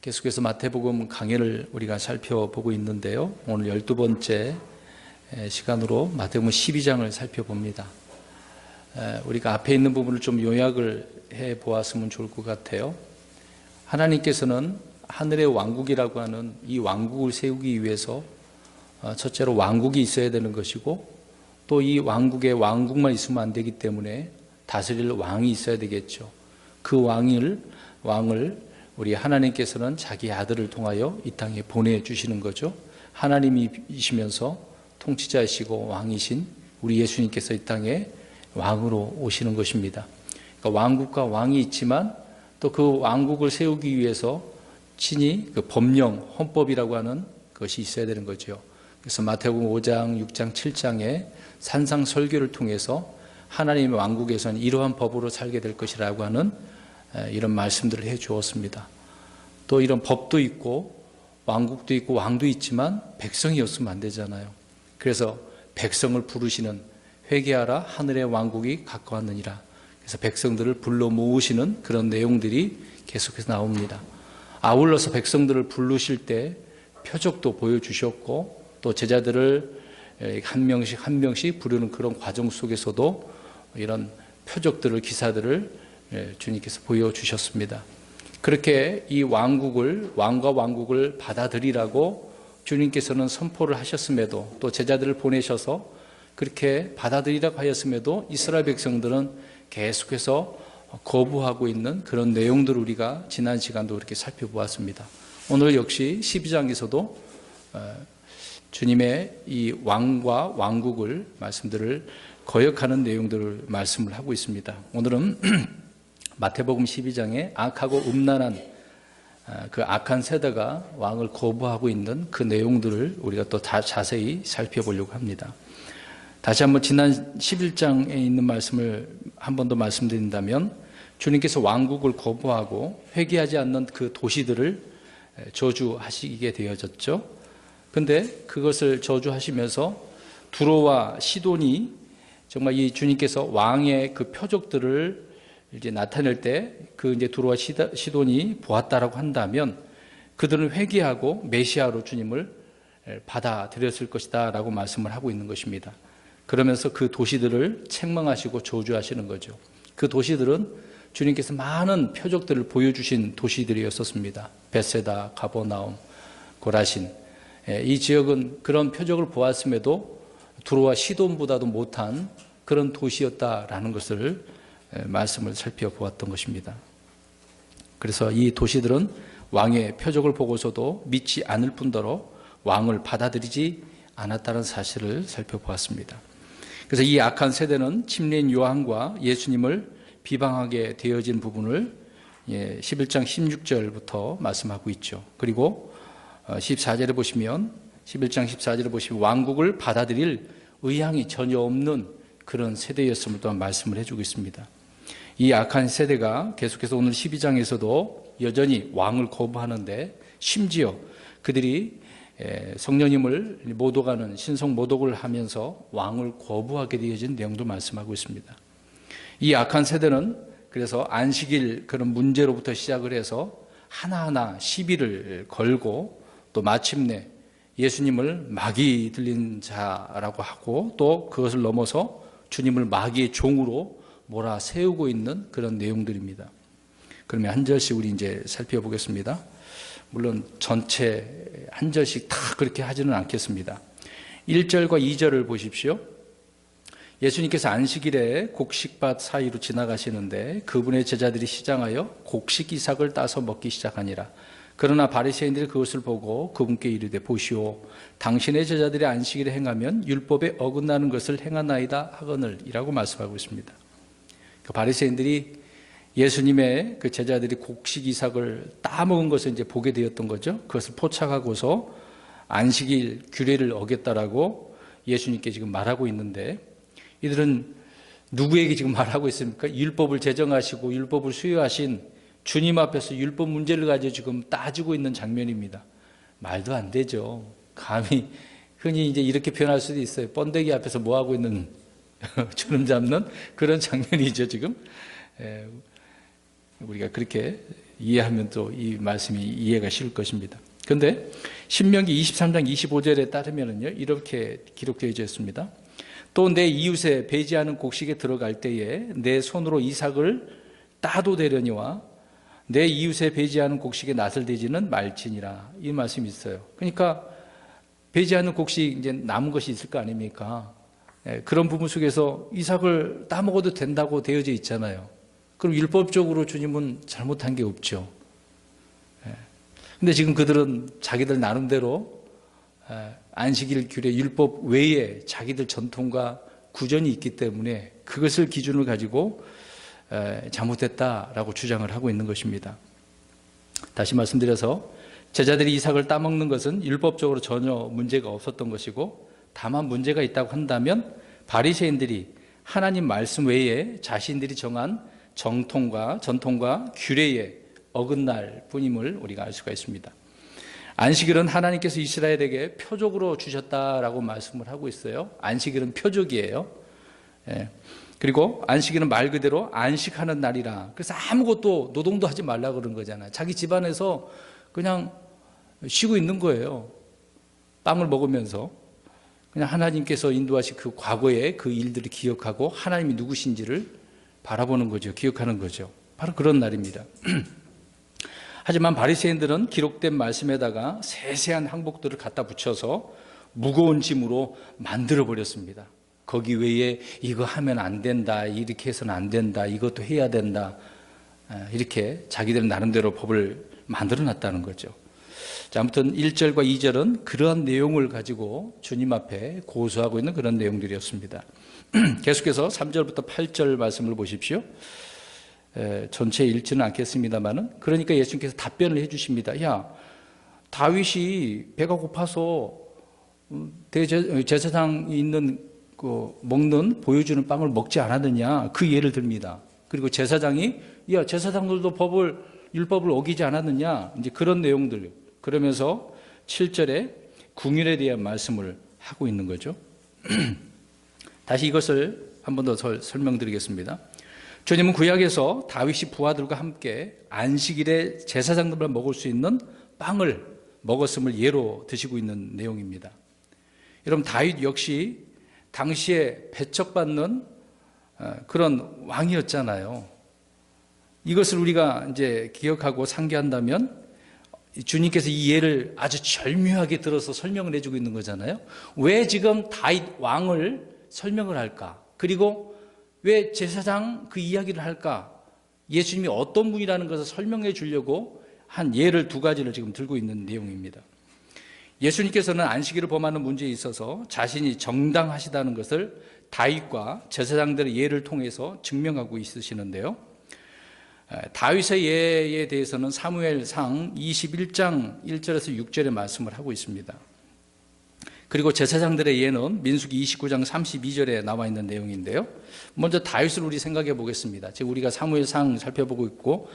계속해서 마태복음 강해를 우리가 살펴보고 있는데요. 오늘 12번째 시간으로 마태복음 12장을 살펴봅니다. 우리가 앞에 있는 부분을 좀 요약을 해 보았으면 좋을 것 같아요. 하나님께서는 하늘의 왕국이라고 하는 이 왕국을 세우기 위해서 첫째로 왕국이 있어야 되는 것이고, 또 이 왕국에 왕국만 있으면 안 되기 때문에 다스릴 왕이 있어야 되겠죠. 그 왕을 우리 하나님께서는 자기 아들을 통하여 이 땅에 보내주시는 거죠. 하나님이시면서 통치자이시고 왕이신 우리 예수님께서 이 땅에 왕으로 오시는 것입니다. 그러니까 왕국과 왕이 있지만 또 그 왕국을 세우기 위해서 친히 그 법령, 헌법이라고 하는 것이 있어야 되는 거죠. 그래서 마태복음 5장, 6장, 7장에 산상설교를 통해서 하나님의 왕국에서는 이러한 법으로 살게 될 것이라고 하는 이런 말씀들을 해 주었습니다. 또 이런 법도 있고 왕국도 있고 왕도 있지만 백성이 없으면 안 되잖아요. 그래서 백성을 부르시는, 회개하라 하늘의 왕국이 가까웠느니라. 그래서 백성들을 불러 모으시는 그런 내용들이 계속해서 나옵니다. 아울러서 백성들을 부르실 때 표적도 보여주셨고, 또 제자들을 한 명씩 한 명씩 부르는 그런 과정 속에서도 이런 표적들을, 기사들을 주님께서 보여주셨습니다. 그렇게 이 왕과 왕국을 받아들이라고 주님께서는 선포를 하셨음에도, 또 제자들을 보내셔서 그렇게 받아들이라고 하였음에도 이스라엘 백성들은 계속해서 거부하고 있는 그런 내용들을 우리가 지난 시간도 그렇게 살펴보았습니다. 오늘 역시 12장에서도 주님의 이 왕과 왕국을 말씀들을 거역하는 내용들을 말씀을 하고 있습니다. 오늘은 마태복음 12장에 악하고 음란한 그 악한 세대가 왕을 거부하고 있는 그 내용들을 우리가 또 다 자세히 살펴보려고 합니다. 다시 한번 지난 11장에 있는 말씀을 한 번 더 말씀드린다면, 주님께서 왕국을 거부하고 회개하지 않는 그 도시들을 저주하시게 되어졌죠. 근데 그것을 저주하시면서 두로와 시돈이 정말 이 주님께서 왕의 그 표적들을 이제 나타낼 때 그 이제 두로와 시돈이 보았다라고 한다면 그들은 회개하고 메시아로 주님을 받아들였을 것이다라고 말씀을 하고 있는 것입니다. 그러면서 그 도시들을 책망하시고 저주하시는 거죠. 그 도시들은 주님께서 많은 표적들을 보여주신 도시들이었었습니다. 벳세다, 가버나움, 고라신. 이 지역은 그런 표적을 보았음에도 두로와 시돈보다도 못한 그런 도시였다라는 것을 말씀을 살펴보았던 것입니다. 그래서 이 도시들은 왕의 표적을 보고서도 믿지 않을 뿐더러 왕을 받아들이지 않았다는 사실을 살펴보았습니다. 그래서 이 악한 세대는 침례인 요한과 예수님을 비방하게 되어진 부분을 11장 16절부터 말씀하고 있죠. 그리고 14절에 보시면, 11장 14절에 보시면 왕국을 받아들일 의향이 전혀 없는 그런 세대였음을 또한 말씀을 해주고 있습니다. 이 악한 세대가 계속해서 오늘 12장에서도 여전히 왕을 거부하는데, 심지어 그들이 성령님을 모독하는 신성 모독을 하면서 왕을 거부하게 되어진 내용도 말씀하고 있습니다. 이 악한 세대는 그래서 안식일 그런 문제로부터 시작을 해서 하나하나 시비를 걸고, 또 마침내 예수님을 마귀 들린 자라고 하고, 또 그것을 넘어서 주님을 마귀의 종으로 몰아세우고 있는 그런 내용들입니다. 그러면 한 절씩 우리 이제 살펴보겠습니다. 물론 전체 한 절씩 다 그렇게 하지는 않겠습니다. 1절과 2절을 보십시오. 예수님께서 안식일에 곡식밭 사이로 지나가시는데 그분의 제자들이 시장하여 곡식 이삭을 따서 먹기 시작하니라. 그러나 바리새인들이 그것을 보고 그분께 이르되, 보시오, 당신의 제자들이 안식일에 행하면 율법에 어긋나는 것을 행하나이다 하거늘 이라고 말씀하고 있습니다. 그 바리새인들이 예수님의 그 제자들이 곡식 이삭을 따먹은 것을 이제 보게 되었던 거죠. 그것을 포착하고서 안식일 규례를 어겼다라고 예수님께 지금 말하고 있는데, 이들은 누구에게 지금 말하고 있습니까? 율법을 제정하시고 율법을 수여하신 주님 앞에서 율법 문제를 가지고 지금 따지고 있는 장면입니다. 말도 안 되죠. 감히 흔히 이제 이렇게 표현할 수도 있어요. 번데기 앞에서 뭐 하고 있는 주름 잡는 그런 장면이죠, 지금. 우리가 그렇게 이해하면 또 이 말씀이 이해가 쉬울 것입니다. 그런데 신명기 23장 25절에 따르면요, 이렇게 기록되어 있습니다. 또 내 이웃의 배지하는 곡식에 들어갈 때에 내 손으로 이삭을 따도 되려니와 내 이웃의 배지하는 곡식에 낫을 대지는 말지니라, 이 말씀이 있어요. 그러니까 배지하는 곡식, 이제 남은 것이 있을 거 아닙니까? 그런 부분 속에서 이삭을 따먹어도 된다고 되어져 있잖아요. 그럼 율법적으로 주님은 잘못한 게 없죠. 근데 지금 그들은 자기들 나름대로 안식일 규례 율법 외에 자기들 전통과 구전이 있기 때문에 그것을 기준을 가지고 잘못했다라고 주장을 하고 있는 것입니다. 다시 말씀드려서 제자들이 이삭을 따먹는 것은 율법적으로 전혀 문제가 없었던 것이고, 다만 문제가 있다고 한다면 바리새인들이 하나님 말씀 외에 자신들이 정한 정통과 전통과 규례에 어긋날 뿐임을 우리가 알 수가 있습니다. 안식일은 하나님께서 이스라엘에게 표적으로 주셨다라고 말씀을 하고 있어요. 안식일은 표적이에요. 그리고 안식일은 말 그대로 안식하는 날이라, 그래서 아무것도 노동도 하지 말라 그런 거잖아요. 자기 집안에서 그냥 쉬고 있는 거예요. 빵을 먹으면서 그냥 하나님께서 인도하신 그 과거의 그 일들을 기억하고 하나님이 누구신지를 바라보는 거죠. 기억하는 거죠. 바로 그런 날입니다. 하지만 바리새인들은 기록된 말씀에다가 세세한 항목들을 갖다 붙여서 무거운 짐으로 만들어 버렸습니다. 거기 외에 이거 하면 안 된다, 이렇게 해서는 안 된다, 이것도 해야 된다, 이렇게 자기들 나름대로 법을 만들어 놨다는 거죠. 자, 아무튼 1절과 2절은 그러한 내용을 가지고 주님 앞에 고소하고 있는 그런 내용들이었습니다. 계속해서 3절부터 8절 말씀을 보십시오. 전체 읽지는 않겠습니다만은, 그러니까 예수님께서 답변을 해주십니다. 야, 다윗이 배가 고파서 제사장이 있는 먹는 보여주는 빵을 먹지 않았느냐, 그 예를 듭니다. 그리고 제사장이 야, 제사장들도 율법을 어기지 않았느냐, 이제 그런 내용들. 그러면서 7절에 궁율에 대한 말씀을 하고 있는 거죠. 다시 이것을 한 번 더 설명드리겠습니다. 주님은 구약에서 다윗이 부하들과 함께 안식일에 제사장들만 먹을 수 있는 빵을 먹었음을 예로 드시고 있는 내용입니다. 여러분, 다윗 역시 당시에 배척받는 그런 왕이었잖아요. 이것을 우리가 이제 기억하고 상기한다면 주님께서 이 예를 아주 절묘하게 들어서 설명을 해주고 있는 거잖아요. 왜 지금 다윗 왕을 설명을 할까? 그리고 왜 제사장 그 이야기를 할까? 예수님이 어떤 분이라는 것을 설명해 주려고 한 예를 두 가지를 지금 들고 있는 내용입니다. 예수님께서는 안식일을 범하는 문제에 있어서 자신이 정당하시다는 것을 다윗과 제사장들의 예를 통해서 증명하고 있으시는데요. 다윗의 예에 대해서는 사무엘상 21장 1절에서 6절의 말씀을 하고 있습니다. 그리고 제사장들의 예는 민수기 29장 32절에 나와 있는 내용인데요. 먼저 다윗을 우리 생각해 보겠습니다. 지금 우리가 사무엘상 살펴보고 있고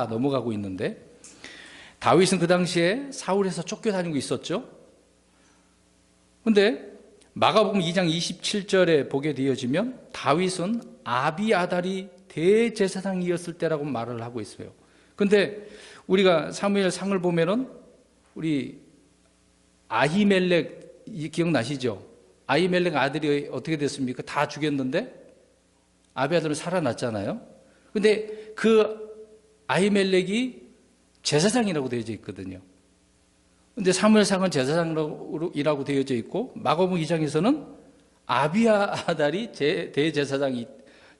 넘어가고 있는데, 다윗은 그 당시에 사울에서 쫓겨다니고 있었죠. 그런데 마가복음 2장 27절에 보게 되어지면 다윗은 아비아달이 대제사장이었을 때라고 말을 하고 있어요. 그런데 우리가 사무엘상을 보면은 우리 아히멜렉 기억나시죠? 아히멜렉 아들이 어떻게 됐습니까? 다 죽였는데 아비아달은 살아났잖아요. 그런데 그 아히멜렉이 제사장이라고 되어져 있거든요. 그런데 사무엘상은 제사장이라고 되어져 있고 마가복음 2장에서는 아비아달이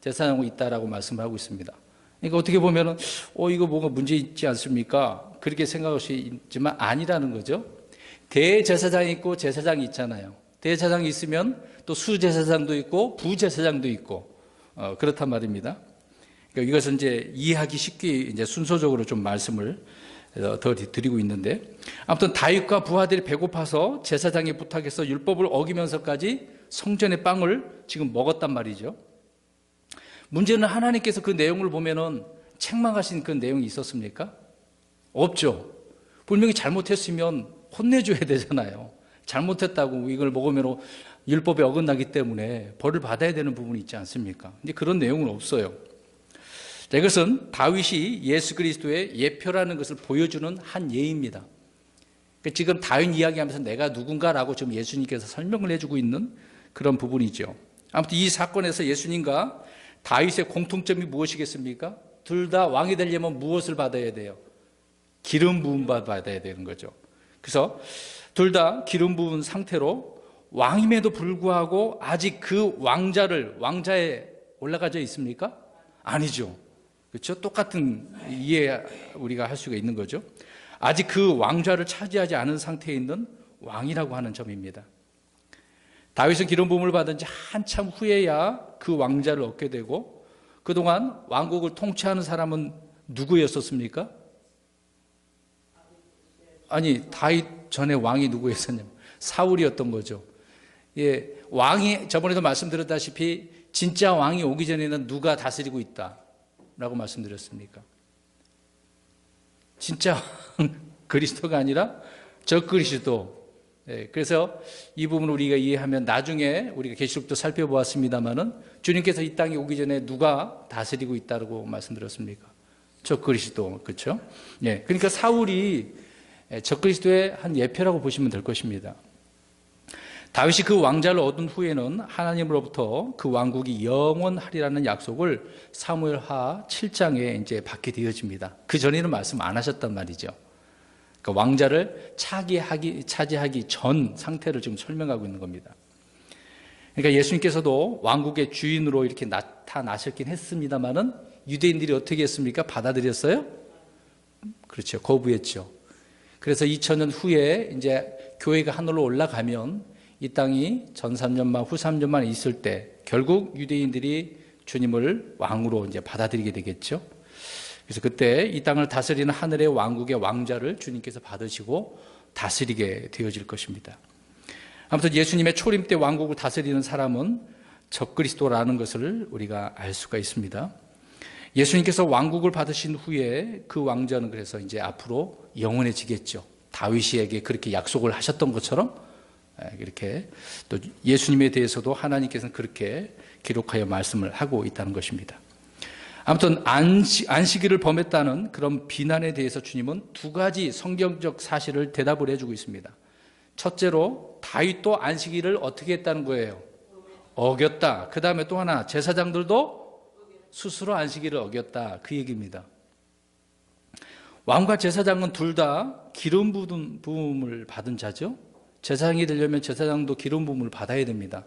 제사장으로 있다라고 말씀을 하고 있습니다. 그러니까 어떻게 보면은 이거 뭐가 문제 있지 않습니까? 그렇게 생각할 수 있지만 아니라는 거죠. 대제사장이 있고 제사장이 있잖아요. 대제사장이 있으면 또 수제사장도 있고 부제사장도 있고 그렇단 말입니다. 그러니까 이것은 이제 이해하기 쉽게 이제 순서적으로 좀 말씀을 더 드리고 있는데, 아무튼 다윗과 부하들이 배고파서 제사장이 부탁해서 율법을 어기면서까지 성전의 빵을 지금 먹었단 말이죠. 문제는 하나님께서 그 내용을 보면은 책망하신 그 내용이 있었습니까? 없죠. 분명히 잘못했으면 혼내줘야 되잖아요. 잘못했다고 이걸 먹으면 율법에 어긋나기 때문에 벌을 받아야 되는 부분이 있지 않습니까? 근데 그런 내용은 없어요. 자, 이것은 다윗이 예수 그리스도의 예표라는 것을 보여주는 한 예입니다. 그러니까 지금 다윗 이야기하면서 내가 누군가라고 지금 예수님께서 설명을 해주고 있는 그런 부분이죠. 아무튼 이 사건에서 예수님과 다윗의 공통점이 무엇이겠습니까? 둘 다 왕이 되려면 무엇을 받아야 돼요? 기름 부음 받아야 되는 거죠. 그래서 둘 다 기름 부은 상태로 왕임에도 불구하고 아직 그 왕자에 올라가져 있습니까? 아니죠. 그렇죠? 똑같은 이해 우리가 할 수가 있는 거죠. 아직 그 왕좌를 차지하지 않은 상태에 있는 왕이라고 하는 점입니다. 다윗은 기름 부음을 받은 지 한참 후에야 그 왕자를 얻게 되고, 그동안 왕국을 통치하는 사람은 누구였었습니까? 아니, 다윗 전에 왕이 누구였었냐면 사울이었던 거죠. 예, 왕이, 저번에도 말씀드렸다시피 진짜 왕이 오기 전에는 누가 다스리고 있다라고 말씀드렸습니까? 진짜 그리스도가 아니라 적그리스도. 예, 그래서 이 부분을 우리가 이해하면 나중에 우리가 계시록도 살펴보았습니다마는 주님께서 이 땅에 오기 전에 누가 다스리고 있다고 말씀드렸습니까? 적그리스도. 그렇죠? 예, 그러니까 사울이 적그리스도의 한 예표라고 보시면 될 것입니다. 다윗이 그 왕자를 얻은 후에는 하나님으로부터 그 왕국이 영원하리라는 약속을 사무엘하 7장에 이제 받게 되어집니다. 그 전에는 말씀 안 하셨단 말이죠. 그러니까 왕자를 차지하기 전 상태를 지금 설명하고 있는 겁니다. 그러니까 예수님께서도 왕국의 주인으로 이렇게 나타나셨긴 했습니다만은 유대인들이 어떻게 했습니까? 받아들였어요? 그렇죠. 거부했죠. 그래서 2000년 후에 이제 교회가 하늘로 올라가면 이 땅이 전 3년만 후 3년만 있을 때 결국 유대인들이 주님을 왕으로 이제 받아들이게 되겠죠. 그래서 그때 이 땅을 다스리는 하늘의 왕국의 왕자를 주님께서 받으시고 다스리게 되어질 것입니다. 아무튼 예수님의 초림 때 왕국을 다스리는 사람은 적그리스도라는 것을 우리가 알 수가 있습니다. 예수님께서 왕국을 받으신 후에 그 왕자는 그래서 이제 앞으로 영원해지겠죠. 다윗에게 그렇게 약속을 하셨던 것처럼 이렇게 또 예수님에 대해서도 하나님께서는 그렇게 기록하여 말씀을 하고 있다는 것입니다. 아무튼 안식일을 범했다는 그런 비난에 대해서 주님은 두 가지 성경적 사실을 대답을 해주고 있습니다. 첫째로 다윗도 안식일을 어떻게 했다는 거예요? 어겼다. 그 다음에 또 하나, 제사장들도 스스로 안식일을 어겼다. 그 얘기입니다. 왕과 제사장은 둘 다 기름 부음을 받은 자죠. 제사장이 되려면 제사장도 기름 부음을 받아야 됩니다.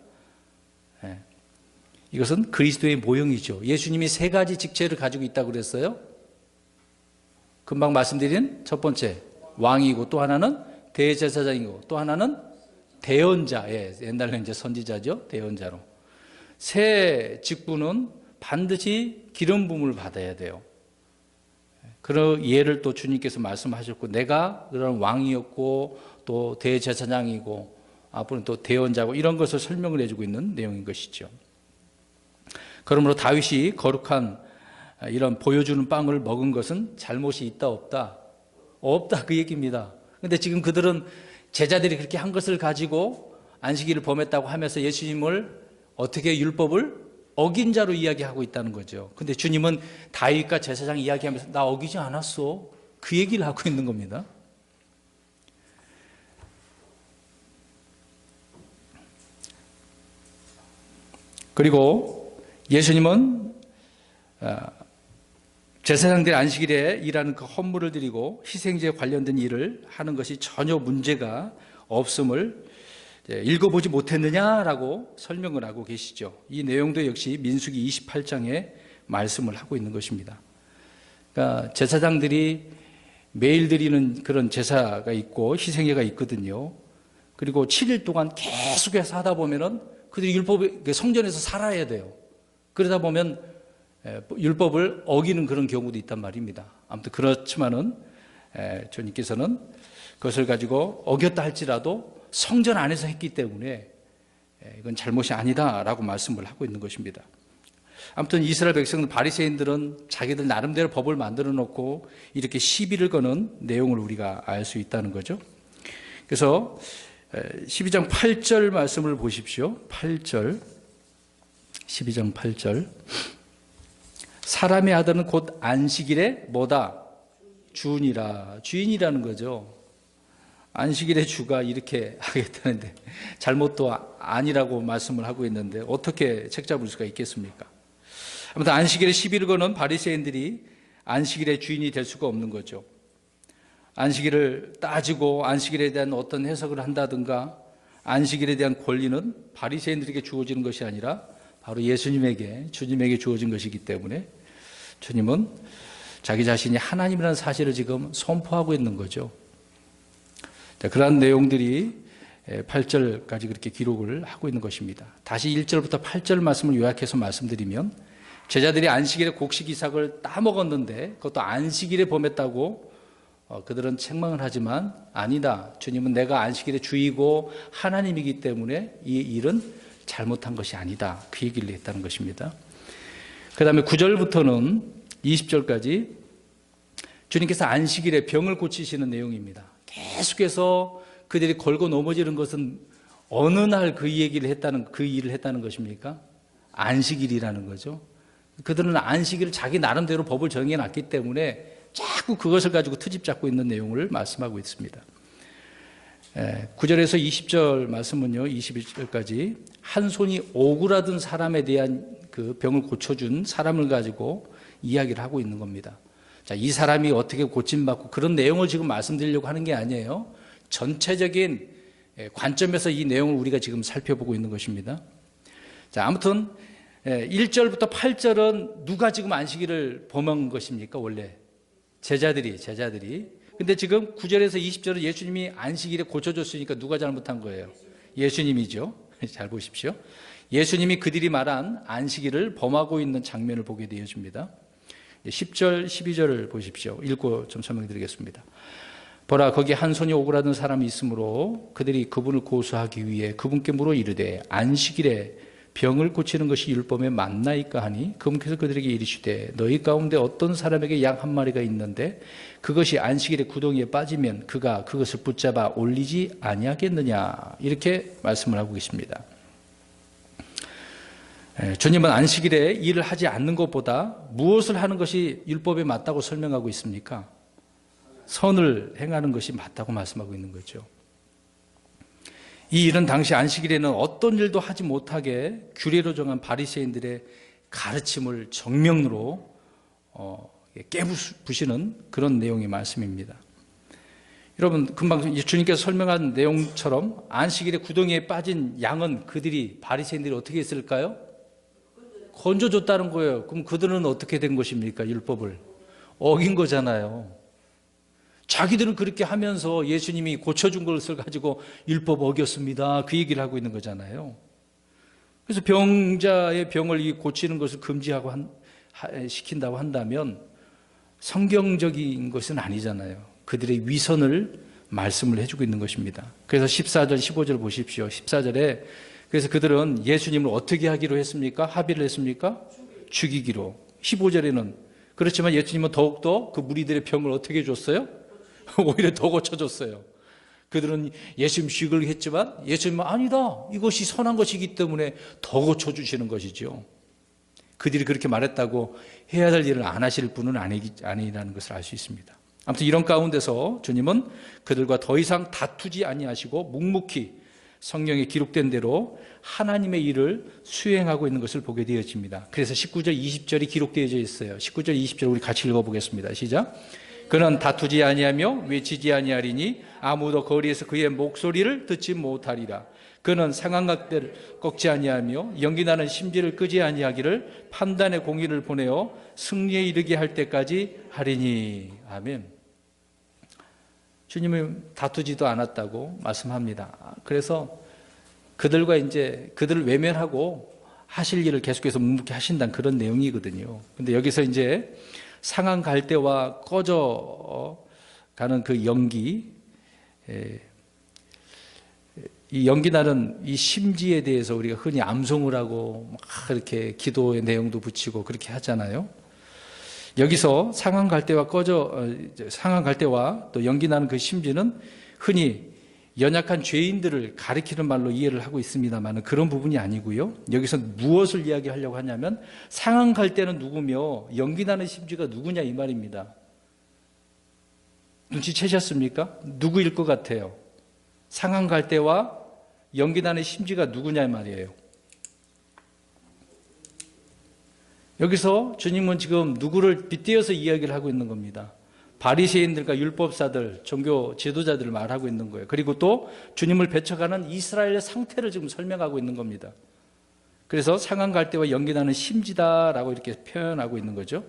네. 이것은 그리스도의 모형이죠. 예수님이 세 가지 직책을 가지고 있다고 그랬어요. 금방 말씀드린 첫 번째 왕이고, 또 하나는 대제사장이고, 또 하나는 대언자. 예, 옛날에 이제 선지자죠. 대언자로. 세 직분은 반드시 기름 부음을 받아야 돼요. 그런 예를 또 주님께서 말씀하셨고, 내가 그런 왕이었고 또 대제사장이고 앞으로는 또 대언자고, 이런 것을 설명을 해주고 있는 내용인 것이죠. 그러므로 다윗이 거룩한 이런 보여주는 빵을 먹은 것은 잘못이 있다 없다? 없다, 그 얘기입니다. 그런데 지금 그들은 제자들이 그렇게 한 것을 가지고 안식일을 범했다고 하면서 예수님을 어떻게 율법을 어긴 자로 이야기하고 있다는 거죠. 근데 주님은 다윗과 제사장 이야기하면서 나 어기지 않았어, 그 얘기를 하고 있는 겁니다. 그리고 예수님은 제사장들의 안식일에 일하는 그 헌물을 드리고 희생제에 관련된 일을 하는 것이 전혀 문제가 없음을 읽어보지 못했느냐라고 설명을 하고 계시죠. 이 내용도 역시 민수기 28장에 말씀을 하고 있는 것입니다. 그러니까 제사장들이 매일 드리는 그런 제사가 있고 희생제가 있거든요. 그리고 7일 동안 계속해서 하다 보면은 그들이 성전에서 살아야 돼요. 그러다 보면 율법을 어기는 그런 경우도 있단 말입니다. 아무튼 그렇지만은 주님께서는 그것을 가지고 어겼다 할지라도 성전 안에서 했기 때문에 이건 잘못이 아니다라고 말씀을 하고 있는 것입니다. 아무튼 이스라엘 백성들, 바리새인들은 자기들 나름대로 법을 만들어 놓고 이렇게 시비를 거는 내용을 우리가 알 수 있다는 거죠. 그래서 12장 8절 말씀을 보십시오. 8절, 12장 8절. 사람의 아들은 곧 안식일의 뭐다? 주니라. 주인이라는 거죠. 안식일의 주가 이렇게 하겠다는데 잘못도 아니라고 말씀을 하고 있는데 어떻게 책 잡을 수가 있겠습니까? 아무튼 안식일에 시비를 거는 바리새인들이 안식일의 주인이 될 수가 없는 거죠. 안식일을 따지고 안식일에 대한 어떤 해석을 한다든가 안식일에 대한 권리는 바리새인들에게 주어지는 것이 아니라 바로 예수님에게, 주님에게 주어진 것이기 때문에 주님은 자기 자신이 하나님이라는 사실을 지금 선포하고 있는 거죠. 자, 그러한 내용들이 8절까지 그렇게 기록을 하고 있는 것입니다. 다시 1절부터 8절 말씀을 요약해서 말씀드리면 제자들이 안식일에 곡식 이삭을 따먹었는데 그것도 안식일에 범했다고 그들은 책망을 하지만 아니다. 주님은 내가 안식일의 주이고 하나님이기 때문에 이 일은 잘못한 것이 아니다. 그 얘기를 했다는 것입니다. 그 다음에 9절부터는 20절까지 주님께서 안식일에 병을 고치시는 내용입니다. 계속해서 그들이 걸고 넘어지는 것은 어느 날 그 일을 했다는 것입니까? 안식일이라는 거죠. 그들은 안식일을 자기 나름대로 법을 정해놨기 때문에 자꾸 그것을 가지고 트집 잡고 있는 내용을 말씀하고 있습니다. 9절에서 20절 말씀은요, 21절까지 한 손이 오그라든 사람에 대한 그 병을 고쳐준 사람을 가지고 이야기를 하고 있는 겁니다. 자, 이 사람이 어떻게 고침받고 그런 내용을 지금 말씀드리려고 하는 게 아니에요. 전체적인 관점에서 이 내용을 우리가 지금 살펴보고 있는 것입니다. 자, 아무튼 1절부터 8절은 누가 지금 안식일을 범한 것입니까? 원래 제자들이. 근데 지금 9절에서 20절은 예수님이 안식일에 고쳐줬으니까 누가 잘못한 거예요? 예수님이죠. 잘 보십시오. 예수님이 그들이 말한 안식일을 범하고 있는 장면을 보게 되어집니다. 10절, 12절을 보십시오. 읽고 좀 설명드리겠습니다. 보라, 거기 한 손이 오그라든 사람이 있으므로 그들이 그분을 고소하기 위해 그분께 물어 이르되 안식일에 병을 고치는 것이 율법에 맞나이까 하니 그분께서 그들에게 이르시되 너희 가운데 어떤 사람에게 양 한 마리가 있는데 그것이 안식일의 구덩이에 빠지면 그가 그것을 붙잡아 올리지 아니하겠느냐, 이렇게 말씀을 하고 계십니다. 주님은 안식일에 일을 하지 않는 것보다 무엇을 하는 것이 율법에 맞다고 설명하고 있습니까? 선을 행하는 것이 맞다고 말씀하고 있는 거죠. 이 일은 당시 안식일에는 어떤 일도 하지 못하게 규례로 정한 바리새인들의 가르침을 정면으로 깨부수는 그런 내용의 말씀입니다. 여러분, 금방 주님께서 설명한 내용처럼 안식일에 구덩이에 빠진 양은 바리새인들이 어떻게 했을까요? 건져줬다는 거예요. 그럼 그들은 어떻게 된 것입니까? 율법을 어긴 거잖아요. 자기들은 그렇게 하면서 예수님이 고쳐준 것을 가지고 율법 어겼습니다, 그 얘기를 하고 있는 거잖아요. 그래서 병자의 병을 고치는 것을 금지하고 시킨다고 한다면 성경적인 것은 아니잖아요. 그들의 위선을 말씀을 해주고 있는 것입니다. 그래서 14절, 15절 보십시오. 14절에 그래서 그들은 예수님을 어떻게 하기로 했습니까? 합의를 했습니까? 죽이기로. 15절에는 그렇지만 예수님은 더욱더 그 무리들의 병을 어떻게 해줬어요? 오히려 더 고쳐줬어요. 그들은 예수님 죽이기로 했지만 예수님은 아니다, 이것이 선한 것이기 때문에 더 고쳐주시는 것이죠. 그들이 그렇게 말했다고 해야 될 일을 안 하실 분은 아니라는 것을 알 수 있습니다. 아무튼 이런 가운데서 주님은 그들과 더 이상 다투지 아니하시고 묵묵히 성경에 기록된 대로 하나님의 일을 수행하고 있는 것을 보게 되어집니다. 그래서 19절, 20절이 기록되어져 있어요. 19절, 20절 우리 같이 읽어보겠습니다. 시작. 그는 다투지 아니하며 외치지 아니하리니 아무도 거리에서 그의 목소리를 듣지 못하리라. 그는 상한각대를 꺾지 아니하며 연기나는 심지를 끄지 아니하기를 판단의 공의를 보내어 승리에 이르게 할 때까지 하리니. 아멘. 주님은 다투지도 않았다고 말씀합니다. 그래서 그들과 그들을 외면하고 하실 일을 계속해서 묵묵히 하신다는 그런 내용이거든요. 근데 여기서 상한 갈대와 꺼져 가는 그 연기, 이 연기나는 이 심지에 대해서 우리가 흔히 암송을 하고 막 이렇게 기도의 내용도 붙이고 그렇게 하잖아요. 여기서 상한 갈대와 또 연기나는 그 심지는 흔히 연약한 죄인들을 가리키는 말로 이해를 하고 있습니다만 그런 부분이 아니고요. 여기서 무엇을 이야기하려고 하냐면 상한 갈대는 누구며 연기나는 심지가 누구냐 이 말입니다. 눈치채셨습니까? 누구일 것 같아요? 상한 갈대와 연기나는 심지가 누구냐 이 말이에요. 여기서 주님은 지금 누구를 빗대어서 이야기를 하고 있는 겁니다. 바리새인들과 율법사들, 종교 지도자들을 말하고 있는 거예요. 그리고 또 주님을 배척하는 이스라엘의 상태를 지금 설명하고 있는 겁니다. 그래서 상한 갈대와 연기나는 심지다라고 이렇게 표현하고 있는 거죠.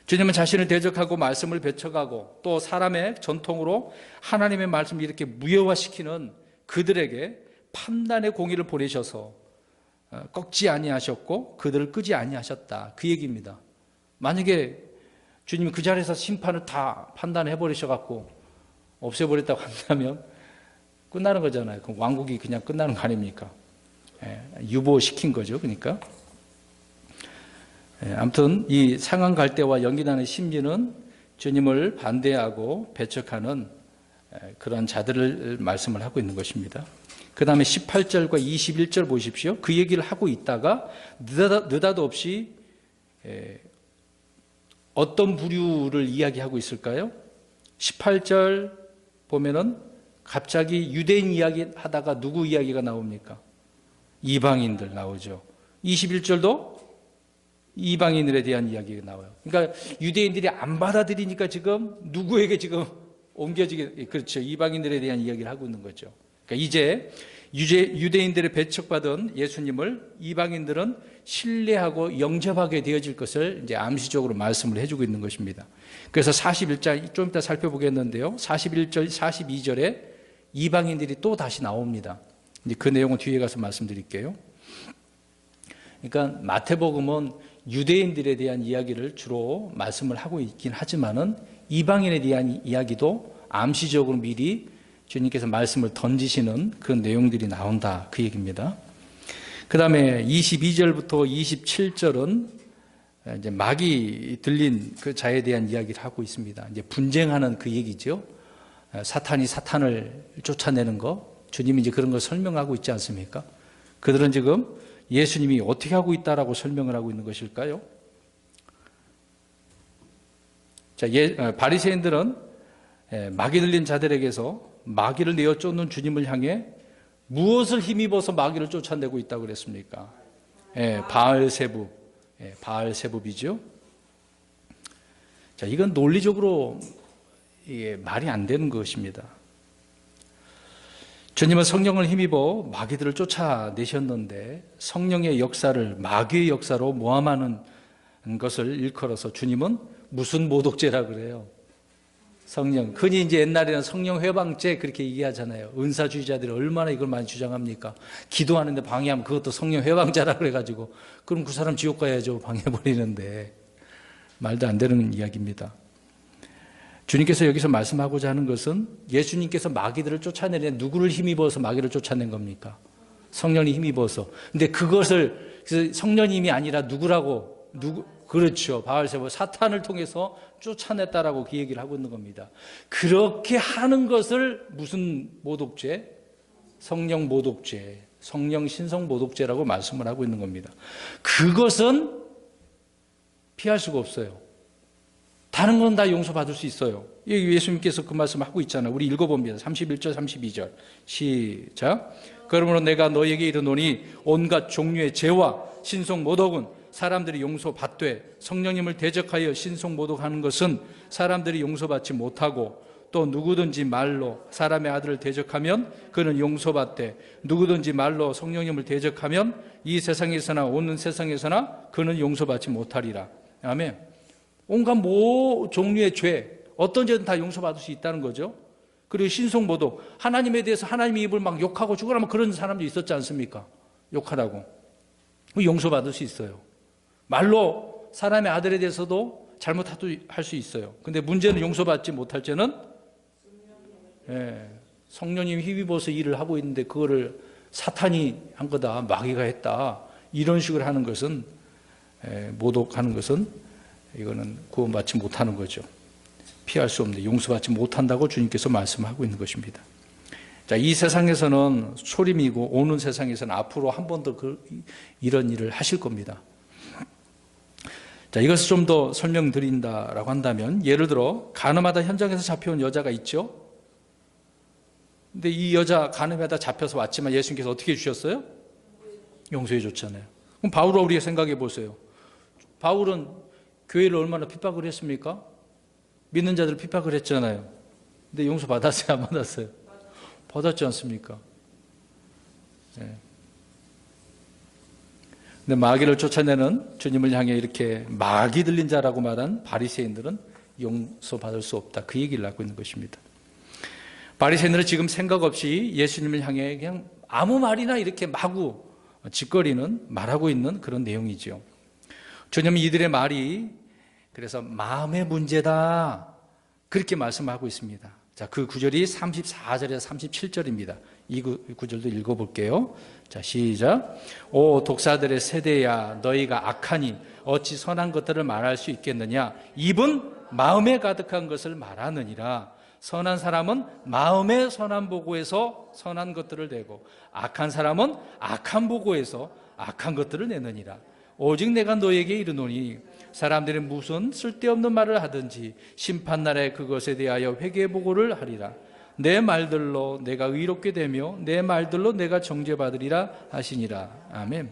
주님은 자신을 대적하고 말씀을 배척하고 또 사람의 전통으로 하나님의 말씀을 이렇게 무효화시키는 그들에게 판단의 공의를 보내셔서 꺾지 아니하셨고 그들을 끄지 아니하셨다. 그 얘기입니다. 만약에 주님이 그 자리에서 심판을 다 판단해 버리셔갖고 없애버렸다고 한다면 끝나는 거잖아요. 그럼 왕국이 그냥 끝나는 거 아닙니까? 유보시킨 거죠. 그러니까 아무튼 이 상한 갈대와 연기나는 심지는 주님을 반대하고 배척하는 그런 자들을 말씀을 하고 있는 것입니다. 그 다음에 18절과 21절 보십시오. 그 얘기를 하고 있다가 느닷없이 어떤 부류를 이야기하고 있을까요? 18절 보면은 갑자기 유대인 이야기 하다가 누구 이야기가 나옵니까? 이방인들 나오죠. 21절도 이방인들에 대한 이야기가 나와요. 그러니까 유대인들이 안 받아들이니까 지금 누구에게 지금 옮겨지게, 그렇죠. 이방인들에 대한 이야기를 하고 있는 거죠. 그러니까 이제 유대인들의 배척받은 예수님을 이방인들은 신뢰하고 영접하게 되어질 것을 이제 암시적으로 말씀을 해주고 있는 것입니다. 그래서 41장 좀 이따 살펴보겠는데요. 41절, 42절에 이방인들이 또 다시 나옵니다. 이제 그 내용은 뒤에 가서 말씀드릴게요. 그러니까 마태복음은 유대인들에 대한 이야기를 주로 말씀을 하고 있긴 하지만은 이방인에 대한 이야기도 암시적으로 미리 주님께서 말씀을 던지시는 그런 내용들이 나온다. 그 얘기입니다. 그 다음에 22절부터 27절은 이제 막이 들린 그 자에 대한 이야기를 하고 있습니다. 이제 분쟁하는 그 얘기죠. 사탄이 사탄을 쫓아내는 거. 주님이 이제 그런 걸 설명하고 있지 않습니까? 그들은 지금 예수님이 어떻게 하고 있다라고 설명을 하고 있는 것일까요? 자, 바리새인들은 막이 들린 자들에게서 마귀를 내어 쫓는 주님을 향해 무엇을 힘입어서 마귀를 쫓아내고 있다고 그랬습니까? 바알세부, 바알세부이죠. 자, 이건 논리적으로 이게 말이 안 되는 것입니다. 주님은 성령을 힘입어 마귀들을 쫓아내셨는데 성령의 역사를 마귀의 역사로 모함하는 것을 일컬어서 주님은 무슨 모독죄라 그래요? 성령. 흔히 이제 옛날에는 성령 회방죄 그렇게 얘기하잖아요. 은사주의자들이 얼마나 이걸 많이 주장합니까? 기도하는데 방해하면 그것도 성령 회방죄라 그래가지고 그럼 그 사람 지옥 가야죠. 방해해버리는데. 말도 안 되는 이야기입니다. 주님께서 여기서 말씀하고자 하는 것은 예수님께서 마귀들을 쫓아내는 누구를 힘입어서 마귀를 쫓아낸 겁니까? 성령이 힘입어서. 근데 그것을 성령님이 아니라 누구라고? 그렇죠. 바알세부 사탄을 통해서 쫓아냈다라고 그 얘기를 하고 있는 겁니다. 그렇게 하는 것을 무슨 모독죄? 성령 모독죄, 성령 신성 모독죄라고 말씀을 하고 있는 겁니다. 그것은 피할 수가 없어요. 다른 건 다 용서받을 수 있어요. 예수님께서 그 말씀 하고 있잖아요. 우리 읽어봅니다. 31절, 32절. 시작. 그러므로 내가 너에게 이르노니 온갖 종류의 죄와 신성 모독은 사람들이 용서받되 성령님을 대적하여 신성 모독하는 것은 사람들이 용서받지 못하고 또 누구든지 말로 사람의 아들을 대적하면 그는 용서받되 누구든지 말로 성령님을 대적하면 이 세상에서나 오는 세상에서나 그는 용서받지 못하리라. 아멘. 온갖 종류의 죄, 어떤 죄든 다 용서받을 수 있다는 거죠. 그리고 신성 모독, 하나님에 대해서 하나님의 입을 막 욕하고 죽으라면 그런 사람도 있었지 않습니까? 욕하라고. 용서받을 수 있어요. 말로 사람의 아들에 대해서도 잘못할 수 있어요. 근데 문제는 용서받지 못할 죄는 성령님이 힘입어서 일을 하고 있는데 그거를 사탄이 한 거다, 마귀가 했다, 이런 식으로 하는 것은, 모독하는 것은 이거는 구원받지 못하는 거죠. 피할 수 없는데 용서받지 못한다고 주님께서 말씀하고 있는 것입니다. 자, 이 세상에서는 초림이고 오는 세상에서는 앞으로 한 번 더 이런 일을 하실 겁니다. 자, 이것을 좀 더 설명드린다라고 한다면, 예를 들어 간음하다 현장에서 잡혀온 여자가 있죠. 근데 이 여자 간음하다 잡혀서 왔지만 예수님께서 어떻게 해주셨어요? 용서해 줬잖아요. 그럼 바울을 우리가 생각해 보세요. 바울은 교회를 얼마나 핍박을 했습니까? 믿는 자들 핍박을 했잖아요. 근데 용서 받았어요, 안 받았어요? 받았지 않습니까? 네. 근데 마귀를 쫓아내는 주님을 향해 이렇게 마귀 들린 자라고 말한 바리새인들은 용서받을 수 없다, 그 얘기를 하고 있는 것입니다. 바리새인들은 지금 생각 없이 예수님을 향해 그냥 아무 말이나 이렇게 마구 짓거리는, 말하고 있는 그런 내용이죠. 주님은 이들의 말이 그래서 마음의 문제다, 그렇게 말씀하고 있습니다. 자, 그 구절이 34절에서 37절입니다. 이 구절도 읽어볼게요. 자, 시작. 오 독사들의 세대야, 너희가 악하니 어찌 선한 것들을 말할 수 있겠느냐? 입은 마음에 가득한 것을 말하느니라. 선한 사람은 마음의 선한 보고에서 선한 것들을 내고, 악한 사람은 악한 보고에서 악한 것들을 내느니라. 오직 내가 너에게 이르노니 사람들이 무슨 쓸데없는 말을 하든지 심판날에 그것에 대하여 회개보고를 하리라. 내 말들로 내가 의롭게 되며 내 말들로 내가 정죄받으리라 하시니라. 아멘.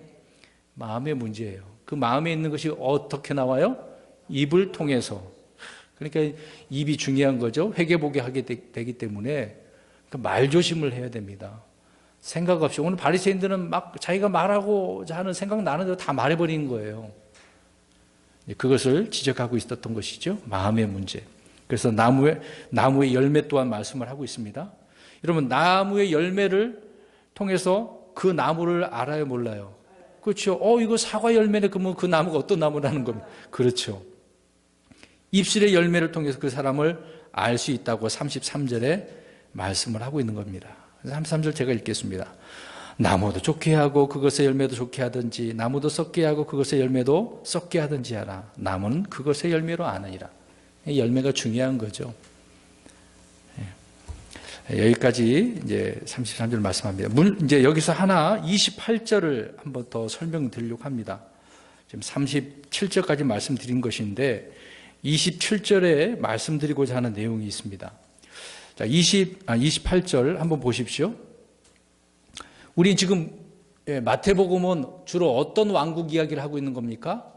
마음의 문제예요. 그 마음에 있는 것이 어떻게 나와요? 입을 통해서. 그러니까 입이 중요한 거죠. 회개보게 하게 되기 때문에 말 조심을 해야 됩니다. 생각 없이. 오늘 바리새인들은 막 자기가 말하고자 하는 생각 나는 대로 다 말해버리는 거예요. 그것을 지적하고 있었던 것이죠. 마음의 문제. 그래서 나무의 열매 또한 말씀을 하고 있습니다. 여러분, 나무의 열매를 통해서 그 나무를 알아요, 몰라요? 그렇죠. 이거 사과 열매네. 그러면 그 나무가 어떤 나무라는 겁니다. 그렇죠. 입술의 열매를 통해서 그 사람을 알 수 있다고 33절에 말씀을 하고 있는 겁니다. 33절 제가 읽겠습니다. 나무도 좋게 하고 그것의 열매도 좋게 하든지 나무도 썩게 하고 그것의 열매도 썩게 하든지 하라. 나무는 그것의 열매로 아느니라. 열매가 중요한 거죠. 여기까지 이제 33절 말씀합니다. 이제 여기서 하나 28절을 한번 더 설명드리려고 합니다. 지금 37절까지 말씀드린 것인데 27절에 말씀드리고자 하는 내용이 있습니다. 자, 28절 한번 보십시오. 우리 지금 마태복음은 주로 어떤 왕국 이야기를 하고 있는 겁니까?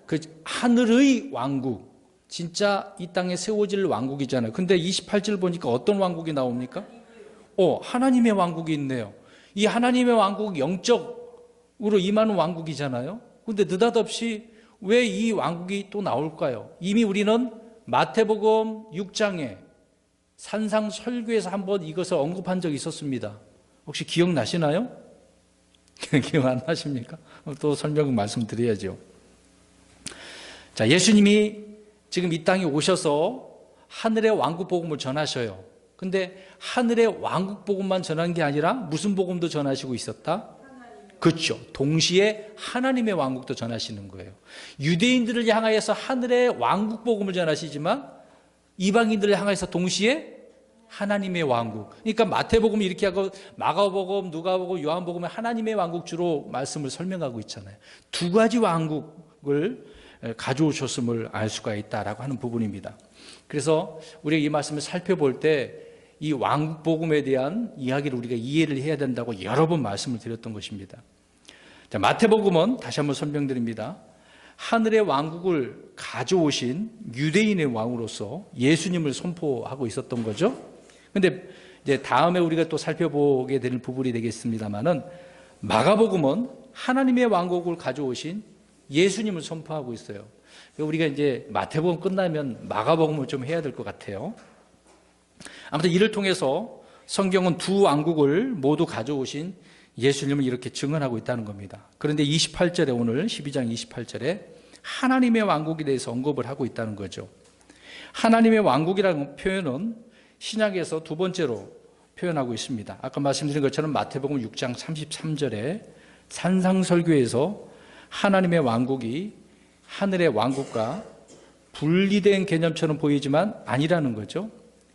그 하늘의 왕국, 진짜 이 땅에 세워질 왕국이잖아요. 근데 28절 보니까 어떤 왕국이 나옵니까? 하나님의 왕국이 있네요. 이 하나님의 왕국이 영적으로 임하는 왕국이잖아요. 근데 느닷없이 왜 이 왕국이 또 나올까요? 이미 우리는 마태복음 6장에 산상설교에서 한번 이것을 언급한 적이 있었습니다. 혹시 기억나시나요? 기억 안 나십니까? 또 설명 말씀드려야죠. 자, 예수님이 지금 이 땅에 오셔서 하늘의 왕국 복음을 전하셔요. 근데 하늘의 왕국 복음만 전한 게 아니라 무슨 복음도 전하시고 있었다? 그렇죠. 동시에 하나님의 왕국도 전하시는 거예요. 유대인들을 향하여서 하늘의 왕국 복음을 전하시지만 이방인들을 향해서 동시에 하나님의 왕국. 그러니까 마태복음 이렇게 하고 마가복음, 누가복음, 요한복음에 하나님의 왕국 주로 말씀을 설명하고 있잖아요. 두 가지 왕국을 가져오셨음을 알 수가 있다라고 하는 부분입니다. 그래서 우리가 이 말씀을 살펴볼 때 이 왕국 복음에 대한 이야기를 우리가 이해를 해야 된다고 여러 번 말씀을 드렸던 것입니다. 자, 마태복음은 다시 한번 설명드립니다. 하늘의 왕국을 가져오신 유대인의 왕으로서 예수님을 선포하고 있었던 거죠. 근데 이제 다음에 우리가 또 살펴보게 될 부분이 되겠습니다만은 마가복음은 하나님의 왕국을 가져오신 예수님을 선포하고 있어요. 우리가 이제 마태복음 끝나면 마가복음을 좀 해야 될 것 같아요. 아무튼 이를 통해서 성경은 두 왕국을 모두 가져오신 예수님을 이렇게 증언하고 있다는 겁니다. 그런데 28절에 오늘 12장 28절에 하나님의 왕국에 대해서 언급을 하고 있다는 거죠. 하나님의 왕국이라는 표현은 신약에서 두 번째로 표현하고 있습니다. 아까 말씀드린 것처럼 마태복음 6장 33절에 산상설교에서 하나님의 왕국이 하늘의 왕국과 분리된 개념처럼 보이지만 아니라는 거죠.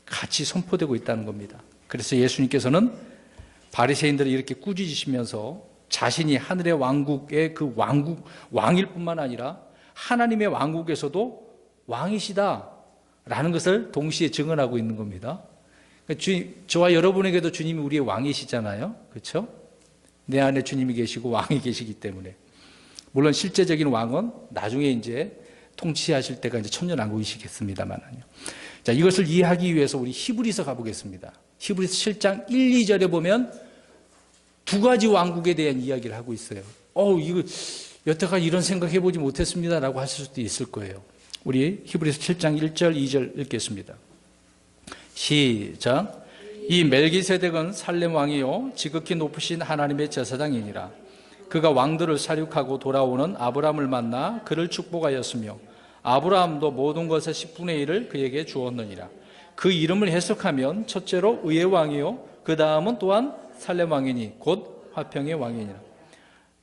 같이 선포되고 있다는 겁니다. 그래서 예수님께서는 바리새인들이 이렇게 꾸짖으시면서 자신이 하늘의 왕국의 그 왕일 뿐만 아니라 하나님의 왕국에서도 왕이시다라는 것을 동시에 증언하고 있는 겁니다. 저와 여러분에게도 주님이 우리의 왕이시잖아요. 그렇죠? 내 안에 주님이 계시고 왕이 계시기 때문에. 물론 실제적인 왕은 나중에 이제 통치하실 때가 이제 천년왕국이시겠습니다만요. 자, 이것을 이해하기 위해서 우리 히브리서 가보겠습니다. 히브리서 7장 1, 2절에 보면 두 가지 왕국에 대한 이야기를 하고 있어요. 이거 여태까지 이런 생각해보지 못했습니다라고 하실 수도 있을 거예요. 우리 히브리서 7장 1절, 2절 읽겠습니다. 시작. 이 멜기세덱은 살렘 왕이요 지극히 높으신 하나님의 제사장이니라. 그가 왕들을 사륙하고 돌아오는 아브라함을 만나 그를 축복하였으며 아브라함도 모든 것의 10분의 1을 그에게 주었느니라. 그 이름을 해석하면 첫째로 의의 왕이요 그 다음은 또한 살렘 왕이니 곧 화평의 왕이니라.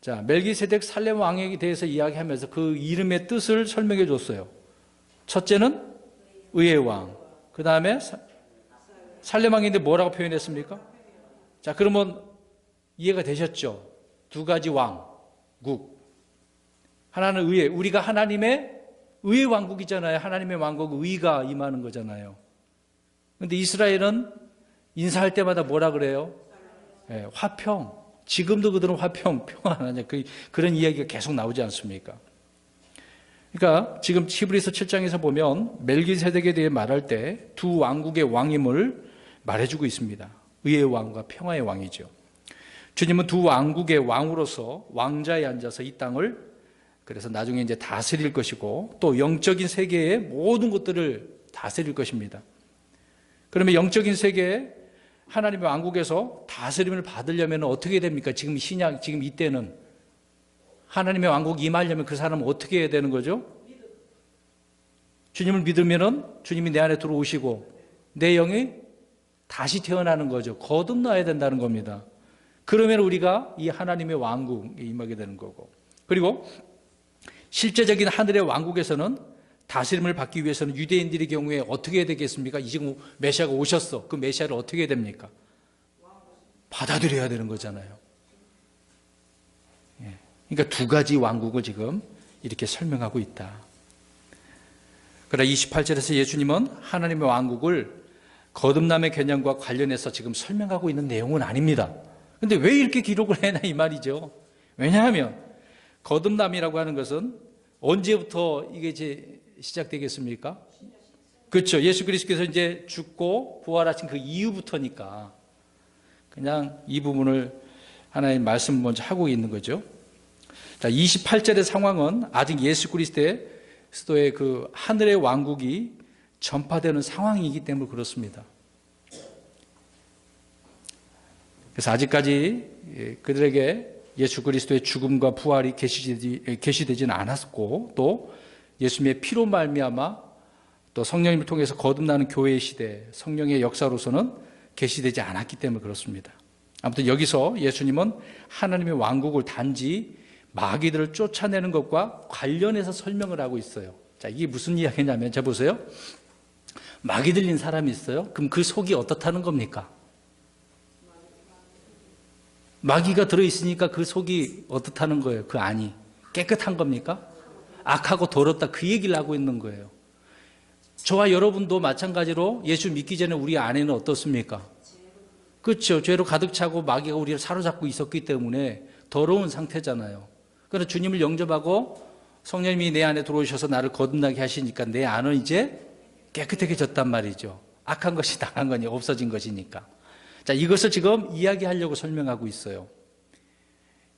자, 멜기세덱 살렘 왕에 대해서 이야기하면서 그 이름의 뜻을 설명해 줬어요. 첫째는 의의 왕, 그 다음에 살렘 왕인데 뭐라고 표현했습니까? 자, 그러면 이해가 되셨죠? 두 가지 왕국. 하나는 의의, 우리가 하나님의 의의 왕국이잖아요. 하나님의 왕국 의가 임하는 거잖아요. 그런데 이스라엘은 인사할 때마다 뭐라 그래요? 네, 화평. 지금도 그들은 화평, 평안하냐. 그런 이야기가 계속 나오지 않습니까? 그러니까 지금 히브리서 7장에서 보면 멜기세덱에 대해 말할 때 두 왕국의 왕임을 말해주고 있습니다. 의의 왕과 평화의 왕이죠. 주님은 두 왕국의 왕으로서 왕자에 앉아서 이 땅을 그래서 나중에 이제 다스릴 것이고 또 영적인 세계의 모든 것들을 다스릴 것입니다. 그러면 영적인 세계에 하나님의 왕국에서 다스림을 받으려면 어떻게 됩니까? 지금 이때는 하나님의 왕국이 임하려면 그 사람은 어떻게 해야 되는 거죠? 주님을 믿으면은 주님이 내 안에 들어오시고 내 영이 다시 태어나는 거죠. 거듭나야 된다는 겁니다. 그러면 우리가 이 하나님의 왕국에 임하게 되는 거고, 그리고 실제적인 하늘의 왕국에서는 다스림을 받기 위해서는 유대인들의 경우에 어떻게 해야 되겠습니까? 지금 메시아가 오셨어. 그 메시아를 어떻게 해야 됩니까? 받아들여야 되는 거잖아요. 그러니까 두 가지 왕국을 지금 이렇게 설명하고 있다. 그러나 28절에서 예수님은 하나님의 왕국을 거듭남의 개념과 관련해서 지금 설명하고 있는 내용은 아닙니다. 그런데 왜 이렇게 기록을 해나 이 말이죠. 왜냐하면 거듭남이라고 하는 것은 언제부터 이게 이제 시작되겠습니까? 그렇죠. 예수 그리스도께서 이제 죽고 부활하신 그 이후부터니까 그냥 이 부분을 하나님 말씀 먼저 하고 있는 거죠. 자, 28절의 상황은 아직 예수 그리스도의 그 하늘의 왕국이 전파되는 상황이기 때문에 그렇습니다. 그래서 아직까지 그들에게 예수 그리스도의 죽음과 부활이 계시되지는 않았고 또 예수님의 피로 말미암아 또 성령님을 통해서 거듭나는 교회의 시대, 성령의 역사로서는 계시되지 않았기 때문에 그렇습니다. 아무튼 여기서 예수님은 하나님의 왕국을 단지 마귀들을 쫓아내는 것과 관련해서 설명을 하고 있어요. 자, 이게 무슨 이야기냐면, 자 보세요. 마귀 들린 사람이 있어요. 그럼 그 속이 어떻다는 겁니까? 마귀가 들어있으니까 그 속이 어떻다는 거예요? 그 안이 깨끗한 겁니까? 악하고 더럽다, 그 얘기를 하고 있는 거예요. 저와 여러분도 마찬가지로 예수 믿기 전에 우리 안에는 어떻습니까? 그렇죠. 죄로 가득 차고 마귀가 우리를 사로잡고 있었기 때문에 더러운 상태잖아요. 그러나 주님을 영접하고 성령님이 내 안에 들어오셔서 나를 거듭나게 하시니까 내 안은 이제 깨끗해졌단 말이죠. 악한 것이 나간 거니 없어진 것이니까. 자, 이것을 지금 이야기하려고 설명하고 있어요.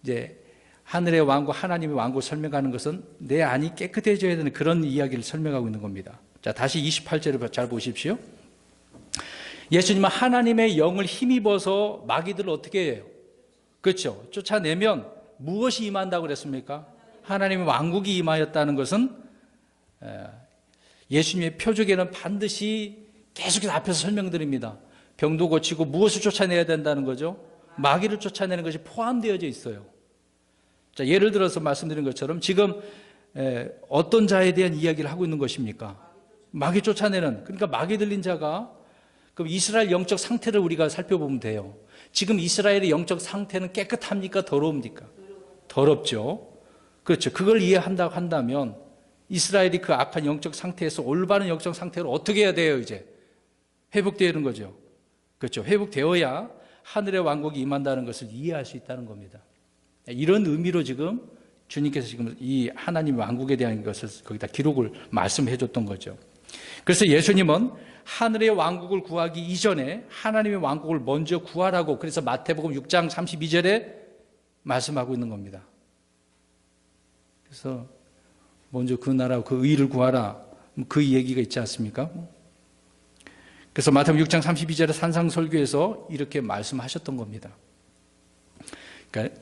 이제 하늘의 왕국, 하나님의 왕국을 설명하는 것은 내 안이 깨끗해져야 되는 그런 이야기를 설명하고 있는 겁니다. 자, 다시 28절을 잘 보십시오. 예수님은 하나님의 영을 힘입어서 마귀들을 어떻게 해요? 그렇죠. 쫓아내면 무엇이 임한다고 그랬습니까? 하나님의 왕국이 임하였다는 것은 예수님의 표적에는 반드시 계속해서 앞에서 설명드립니다. 병도 고치고 무엇을 쫓아내야 된다는 거죠? 마귀를 쫓아내는 것이 포함되어져 있어요. 자, 예를 들어서 말씀드린 것처럼 지금 어떤 자에 대한 이야기를 하고 있는 것입니까? 마귀 쫓아내는, 그러니까 마귀 들린 자가 그럼 이스라엘 영적 상태를 우리가 살펴보면 돼요. 지금 이스라엘의 영적 상태는 깨끗합니까? 더러웁니까? 더럽죠. 그렇죠. 그걸 이해한다고 한다면 이스라엘이 그 악한 영적 상태에서 올바른 영적 상태로 어떻게 해야 돼요? 이제 회복되는 거죠. 그렇죠. 회복되어야 하늘의 왕국이 임한다는 것을 이해할 수 있다는 겁니다. 이런 의미로 지금 주님께서 지금 이 하나님의 왕국에 대한 것을 거기다 기록을 말씀해 줬던 거죠. 그래서 예수님은 하늘의 왕국을 구하기 이전에 하나님의 왕국을 먼저 구하라고, 그래서 마태복음 6장 32절에 말씀하고 있는 겁니다. 그래서 먼저 그 나라와 그 의를 구하라, 그 얘기가 있지 않습니까? 그래서 마태복음 6장 32절에 산상설교에서 이렇게 말씀하셨던 겁니다.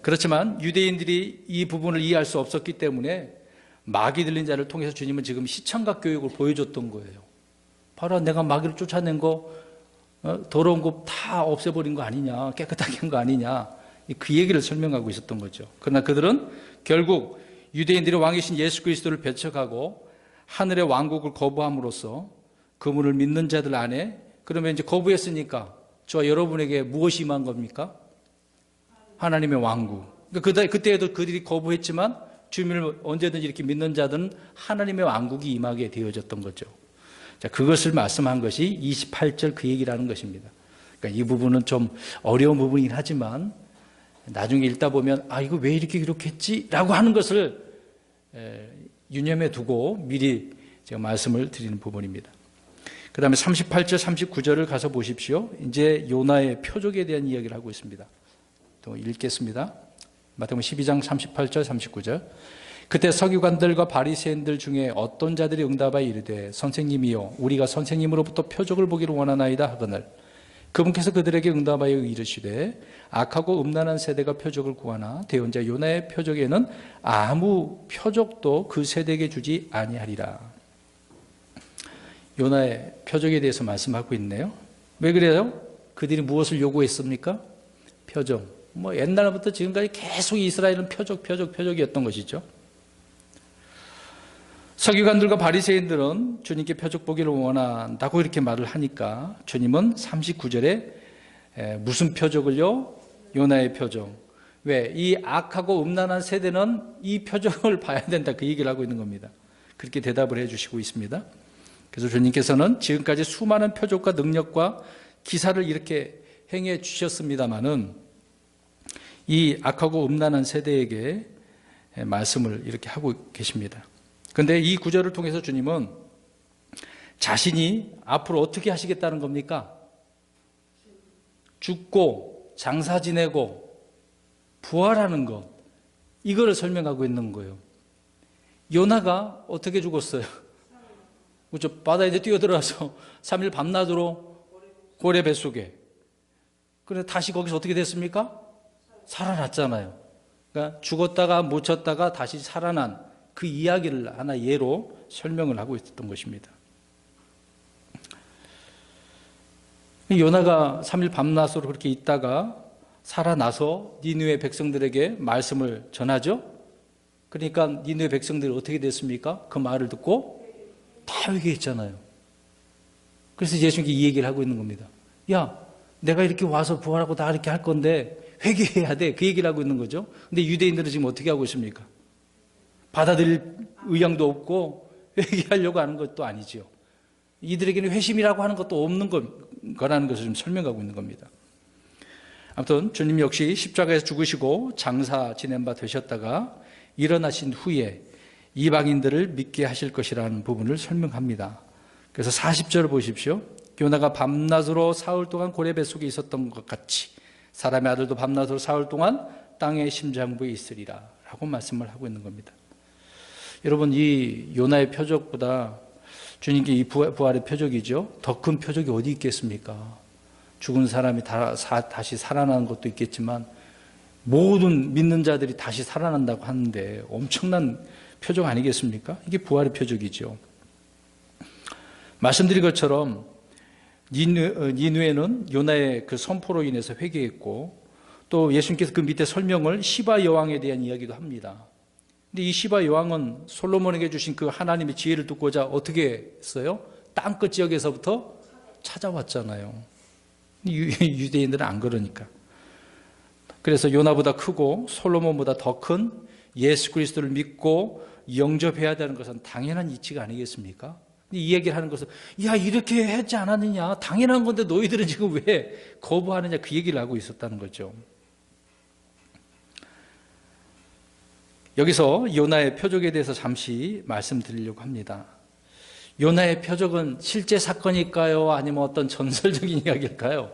그렇지만 유대인들이 이 부분을 이해할 수 없었기 때문에 마귀 들린 자를 통해서 주님은 지금 시청각 교육을 보여줬던 거예요. 바로 내가 마귀를 쫓아낸 거, 더러운 거 다 없애버린 거 아니냐, 깨끗하게 한 거 아니냐, 그 얘기를 설명하고 있었던 거죠. 그러나 그들은 결국 유대인들의 왕이신 예수 그리스도를 배척하고 하늘의 왕국을 거부함으로써 그분을 믿는 자들 안에, 그러면 이제 거부했으니까 저와 여러분에게 무엇이 임한 겁니까? 하나님의 왕국. 그때에도 그들이 거부했지만 주님을 언제든지 이렇게 믿는 자들은 하나님의 왕국이 임하게 되어졌던 거죠. 자, 그것을 말씀한 것이 28절 그 얘기라는 것입니다. 그러니까 이 부분은 좀 어려운 부분이긴 하지만 나중에 읽다 보면 이거 왜 이렇게 기록했지? 라고 하는 것을 유념해 두고 미리 제가 말씀을 드리는 부분입니다. 그 다음에 38절, 39절을 가서 보십시오. 이제 요나의 표적에 대한 이야기를 하고 있습니다. 또 읽겠습니다. 마태복음 12장 38절, 39절. 그때 서기관들과 바리새인들 중에 어떤 자들이 응답하여 이르되 선생님이요 우리가 선생님으로부터 표적을 보기를 원하나이다 하거늘 그분께서 그들에게 응답하여 이르시되 악하고 음란한 세대가 표적을 구하나 대언자 요나의 표적에는 아무 표적도 그 세대에게 주지 아니하리라. 요나의 표적에 대해서 말씀하고 있네요. 왜 그래요? 그들이 무엇을 요구했습니까? 표적. 옛날부터 지금까지 계속 이스라엘은 표적이었던 것이죠. 서기관들과 바리새인들은 주님께 표적 보기를 원한다고 이렇게 말을 하니까 주님은 39절에 무슨 표적을요? 요나의 표적. 왜? 이 악하고 음란한 세대는 이 표적을 봐야 된다, 그 얘기를 하고 있는 겁니다. 그렇게 대답을 해주시고 있습니다. 그래서 주님께서는 지금까지 수많은 표적과 능력과 기사를 이렇게 행해 주셨습니다마는 이 악하고 음란한 세대에게 말씀을 이렇게 하고 계십니다. 그런데 이 구절을 통해서 주님은 자신이 앞으로 어떻게 하시겠다는 겁니까? 죽고 장사 지내고 부활하는 것, 이거를 설명하고 있는 거예요. 요나가 어떻게 죽었어요? 그렇죠? 바다에 뛰어들어서 3일 밤낮으로 고래 뱃속에. 그래서 다시 거기서 어떻게 됐습니까? 살아났잖아요. 그러니까 죽었다가 묻혔다가 다시 살아난 그 이야기를 하나 예로 설명을 하고 있었던 것입니다. 요나가 3일 밤낮으로 그렇게 있다가 살아나서 니느웨 백성들에게 말씀을 전하죠. 그러니까 니느웨 백성들이 어떻게 됐습니까? 그 말을 듣고 다 회개했잖아요. 그래서 예수님께 이 얘기를 하고 있는 겁니다. 야, 내가 이렇게 와서 부활하고 다 이렇게 할 건데 회개해야 돼, 그 얘기를 하고 있는 거죠. 근데 유대인들은 지금 어떻게 하고 있습니까? 받아들일 의향도 없고 회개하려고 하는 것도 아니죠. 이들에게는 회심이라고 하는 것도 없는 거라는 것을 좀 설명하고 있는 겁니다. 아무튼 주님 역시 십자가에서 죽으시고 장사 지낸 바 되셨다가 일어나신 후에 이방인들을 믿게 하실 것이라는 부분을 설명합니다. 그래서 40절을 보십시오. 요나가 밤낮으로 사흘 동안 고래 뱃속에 있었던 것 같이 사람의 아들도 밤낮으로 사흘 동안 땅의 심장부에 있으리라 라고 말씀을 하고 있는 겁니다. 여러분, 이 요나의 표적보다 주님께 이 부활의 표적이죠. 더 큰 표적이 어디 있겠습니까? 죽은 사람이 다시 살아나는 것도 있겠지만 모든 믿는 자들이 다시 살아난다고 하는데 엄청난 표적 아니겠습니까? 이게 부활의 표적이죠. 말씀드린 것처럼 니느웨는 요나의 그 선포로 인해서 회개했고 또 예수님께서 그 밑에 설명을 시바 여왕에 대한 이야기도 합니다. 근데 이 시바 여왕은 솔로몬에게 주신 그 하나님의 지혜를 듣고자 어떻게 했어요? 땅끝 지역에서부터 찾아왔잖아요. 유대인들은 안 그러니까. 그래서 요나보다 크고 솔로몬보다 더 큰 예수 그리스도를 믿고 영접해야 되는 것은 당연한 이치가 아니겠습니까? 이 얘기를 하는 것은 야 이렇게 했지 않았느냐, 당연한 건데 너희들은 지금 왜 거부하느냐, 그 얘기를 하고 있었다는 거죠. 여기서 요나의 표적에 대해서 잠시 말씀드리려고 합니다. 요나의 표적은 실제 사건일까요? 아니면 어떤 전설적인 이야기일까요?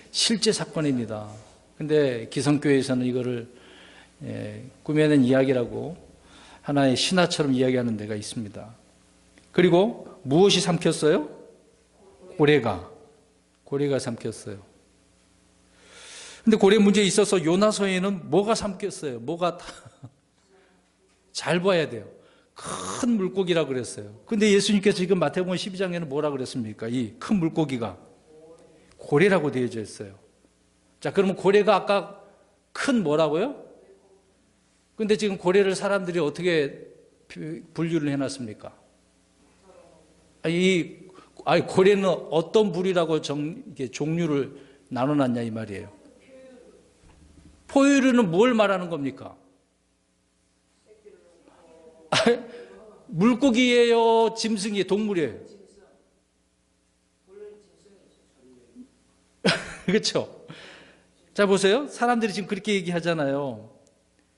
실제 사건입니다. 근데 기성교회에서는 이거를 꾸며낸 이야기라고 하나의 신화처럼 이야기하는 데가 있습니다. 그리고 무엇이 삼켰어요? 고래가 삼켰어요. 근데 고래 문제에 있어서 요나서에는 뭐가 삼켰어요? 잘 봐야 돼요. 큰 물고기라 그랬어요. 근데 예수님께서 지금 마태복음 12장에는 뭐라 그랬습니까? 이 큰 물고기가 고래라고 되어져 있어요. 자, 그러면 고래가 아까 큰 뭐라고요? 근데 지금 고래를 사람들이 어떻게 분류를 해놨습니까? 고래는 어떤 부리라고 종류를 나눠놨냐 이 말이에요. 포유류는 뭘 말하는 겁니까? 물고기예요? 짐승이에요? 동물이에요? 그렇죠? 자, 보세요. 사람들이 지금 그렇게 얘기하잖아요.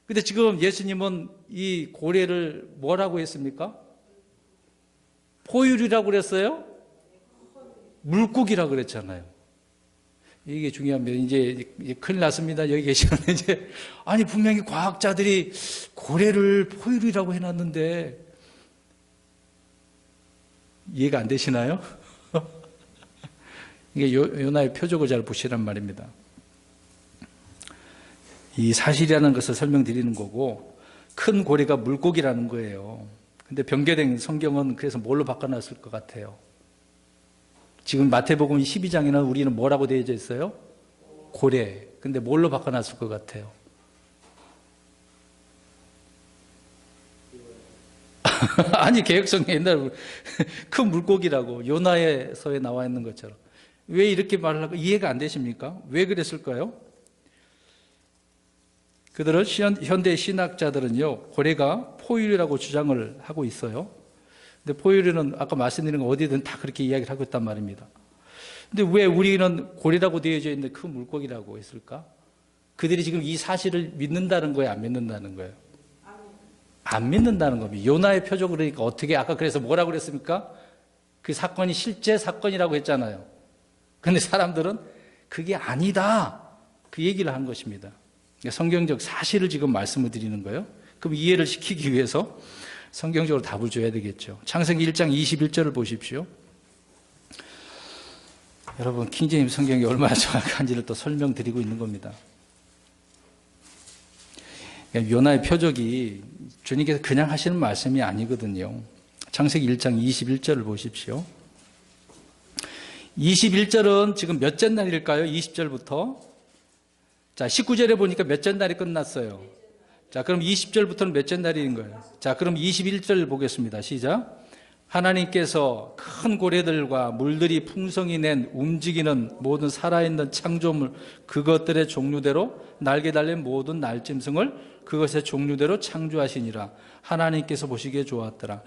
근데 지금 예수님은 이 고래를 뭐라고 했습니까? 포유류라고 그랬어요? 물고기라고 그랬잖아요. 이게 중요합니다. 이제 큰일 났습니다. 여기 계시는 이제 아니 분명히 과학자들이 고래를 포유류라고 해놨는데 이해가 안 되시나요? 이게 요나의 표적을 잘 보시란 말입니다. 이 사실이라는 것을 설명드리는 거고 큰 고래가 물고기라는 거예요. 근데 변개된 성경은 그래서 뭘로 바꿔놨을 것 같아요? 지금 마태복음 12장에는 우리는 뭐라고 되어져 있어요? 고래. 근데 뭘로 바꿔놨을 것 같아요? 아니 개혁성경 옛날 큰 물고기라고 요나에서에 나와 있는 것처럼. 왜 이렇게 말을 하고 이해가 안 되십니까? 왜 그랬을까요? 그들은 현대 신학자들은요 고래가 포유류라고 주장을 하고 있어요. 근데 포유류는 아까 말씀드린 거 어디든 다 그렇게 이야기를 하고 있단 말입니다. 근데 왜 우리는 고래라고 되어져 있는 큰 물고기라고 했을까? 그들이 지금 이 사실을 믿는다는 거예요? 안 믿는다는 거예요? 안 믿는다는 겁니다. 요나의 표적 그러니까 어떻게 아까 그래서 뭐라고 그랬습니까? 그 사건이 실제 사건이라고 했잖아요. 근데 사람들은 그게 아니다. 그 얘기를 한 것입니다. 성경적 사실을 지금 말씀을 드리는 거예요. 그럼 이해를 시키기 위해서 성경적으로 답을 줘야 되겠죠. 창세기 1장 21절을 보십시오. 여러분 킹제임스 성경이 얼마나 정확한지를 또 설명드리고 있는 겁니다. 요나의 표적이 주님께서 그냥 하시는 말씀이 아니거든요. 창세기 1장 21절을 보십시오. 21절은 지금 몇째 날일까요? 20절부터. 자, 19절에 보니까 몇째 날이 끝났어요. 자, 그럼 20절부터는 몇째 날인 거예요? 자, 그럼 21절 보겠습니다. 시작. 하나님께서 큰 고래들과 물들이 풍성히 낸 움직이는 모든 살아있는 창조물 그것들의 종류대로 날개 달린 모든 날짐승을 그것의 종류대로 창조하시니라. 하나님께서 보시기에 좋았더라.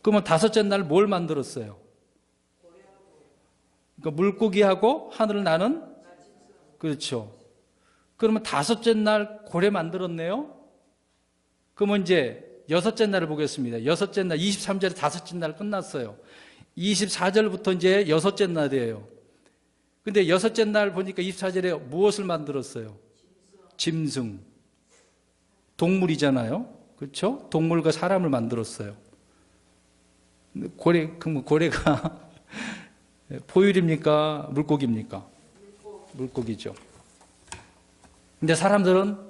그러면 다섯째 날 뭘 만들었어요? 그러니까 물고기하고 하늘을 나는? 그렇죠. 그러면 다섯째 날 고래 만들었네요? 그러면 이제 여섯째 날을 보겠습니다. 여섯째 날, 23절에 다섯째 날 끝났어요. 24절부터 이제 여섯째 날이에요. 근데 여섯째 날 보니까 24절에 무엇을 만들었어요? 짐승. 동물이잖아요. 그렇죠? 동물과 사람을 만들었어요. 그럼 고래가 포유류입니까? 물고기입니까? 물고기죠. 근데 사람들은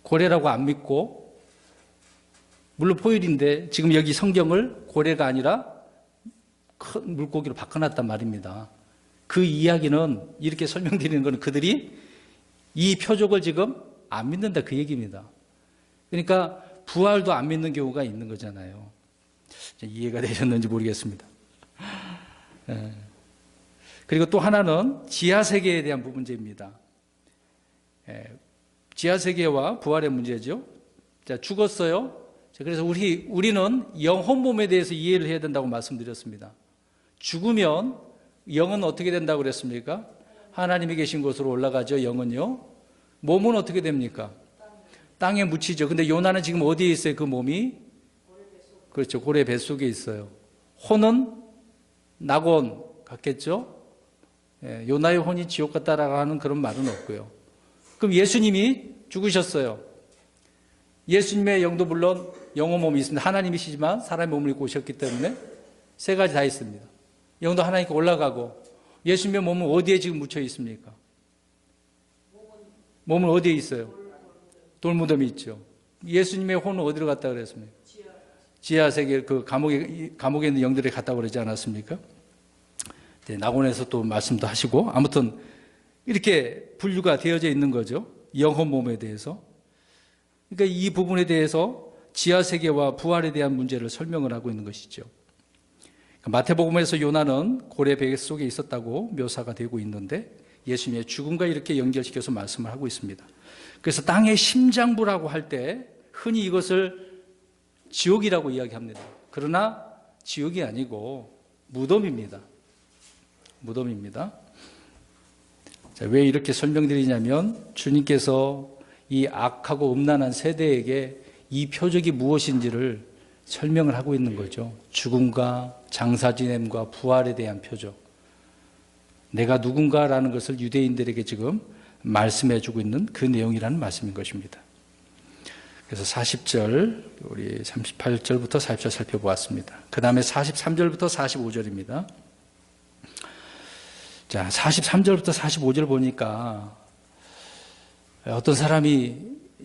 고래라고 안 믿고, 물론 포유류인데 지금 여기 성경을 고래가 아니라 큰 물고기로 바꿔놨단 말입니다. 그 이야기는 이렇게 설명드리는 것은 그들이 이 표적을 지금 안 믿는다 그 얘기입니다. 그러니까 부활도 안 믿는 경우가 있는 거잖아요. 이해가 되셨는지 모르겠습니다. 예. 그리고 또 하나는 지하세계에 대한 문제입니다. 예. 지하세계와 부활의 문제죠. 자, 죽었어요. 자, 그래서 우리는 영혼 몸에 대해서 이해를 해야 된다고 말씀드렸습니다. 죽으면 영은 어떻게 된다고 그랬습니까? 하나님이 계신 곳으로 올라가죠. 영은요. 몸은 어떻게 됩니까? 땅에 묻히죠. 근데 요나는 지금 어디에 있어요? 그 몸이? 그렇죠. 고래 뱃속에 있어요. 혼은 낙원 같겠죠? 예, 요나의 혼이 지옥 같다라고 하는 그런 말은 없고요. 그럼 예수님이 죽으셨어요. 예수님의 영도 물론 영혼 몸이 있습니다. 하나님이시지만 사람의 몸을 입고 오셨기 때문에 세 가지 다 있습니다. 영도 하나님께 올라가고, 예수님의 몸은 어디에 지금 묻혀 있습니까? 몸은 어디에 있어요? 돌무덤이 있죠. 예수님의 혼은 어디로 갔다 그랬습니까? 지하세계, 그 감옥에 있는 영들이 갔다 그러지 않았습니까? 네, 낙원에서 또 말씀도 하시고, 아무튼 이렇게 분류가 되어져 있는 거죠. 영혼 몸에 대해서. 그러니까 이 부분에 대해서 지하세계와 부활에 대한 문제를 설명을 하고 있는 것이죠. 마태복음에서 요나는 고래 뱃속에 있었다고 묘사가 되고 있는데, 예수님의 죽음과 이렇게 연결시켜서 말씀을 하고 있습니다. 그래서 땅의 심장부라고 할 때 흔히 이것을 지옥이라고 이야기합니다. 그러나 지옥이 아니고 무덤입니다. 무덤입니다. 자, 왜 이렇게 설명드리냐면, 주님께서 이 악하고 음란한 세대에게 이 표적이 무엇인지를 설명을 하고 있는 거죠. 죽음과 장사지냄과 부활에 대한 표적. 내가 누군가라는 것을 유대인들에게 지금 말씀해 주고 있는 그 내용이라는 말씀인 것입니다. 그래서 40절, 우리 38절부터 40절 살펴보았습니다. 그 다음에 43절부터 45절입니다. 자, 43절부터 45절 보니까 어떤 사람이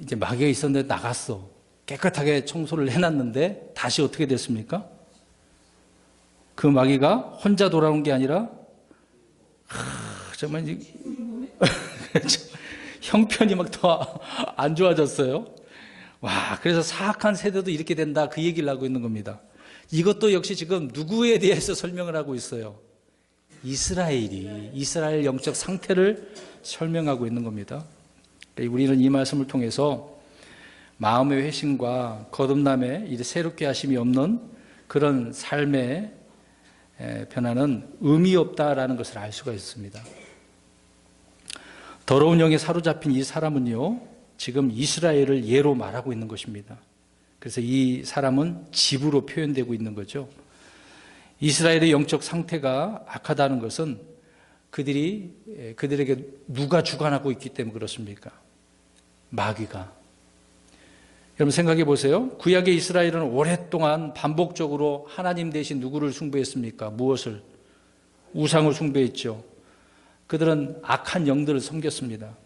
이제 마귀가 있었는데 나갔어. 깨끗하게 청소를 해놨는데 다시 어떻게 됐습니까? 그 마귀가 혼자 돌아온 게 아니라 정말 형편이 막 더 안 좋아졌어요. 와, 그래서 사악한 세대도 이렇게 된다, 그 얘기를 하고 있는 겁니다. 이것도 역시 지금 누구에 대해서 설명을 하고 있어요? 이스라엘 영적 상태를 설명하고 있는 겁니다. 우리는 이 말씀을 통해서 마음의 회심과 거듭남에 이제 새롭게 하심이 없는 그런 삶의 변화는 의미 없다라는 것을 알 수가 있습니다. 더러운 영에 사로잡힌 이 사람은요, 지금 이스라엘을 예로 말하고 있는 것입니다. 그래서 이 사람은 집으로 표현되고 있는 거죠. 이스라엘의 영적 상태가 악하다는 것은 그들에게 누가 주관하고 있기 때문에 그렇습니까? 마귀가. 여러분 생각해 보세요. 구약의 이스라엘은 오랫동안 반복적으로 하나님 대신 누구를 숭배했습니까? 무엇을? 우상을 숭배했죠. 그들은 악한 영들을 섬겼습니다.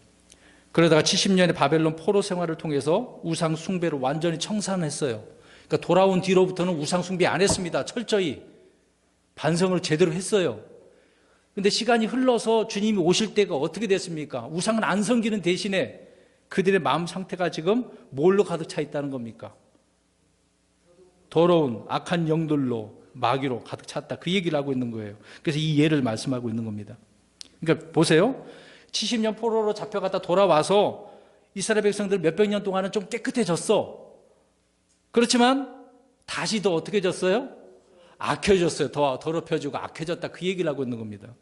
그러다가 70년의 바벨론 포로 생활을 통해서 우상 숭배를 완전히 청산했어요. 그러니까 돌아온 뒤로부터는 우상 숭배 안 했습니다. 철저히 반성을 제대로 했어요. 그런데 시간이 흘러서 주님이 오실 때가 어떻게 됐습니까? 우상은 안 섬기는 대신에 그들의 마음 상태가 지금 뭘로 가득 차 있다는 겁니까? 더러운 악한 영들로, 마귀로 가득 찼다, 그 얘기를 하고 있는 거예요. 그래서 이 예를 말씀하고 있는 겁니다. 그러니까 보세요. 70년 포로로 잡혀갔다 돌아와서 이스라엘 백성들 몇백 년 동안은 좀 깨끗해졌어. 그렇지만 다시 더 어떻게 졌어요? 악해졌어요. 더 더럽혀지고 악해졌다, 그 얘기를 하고 있는 겁니다.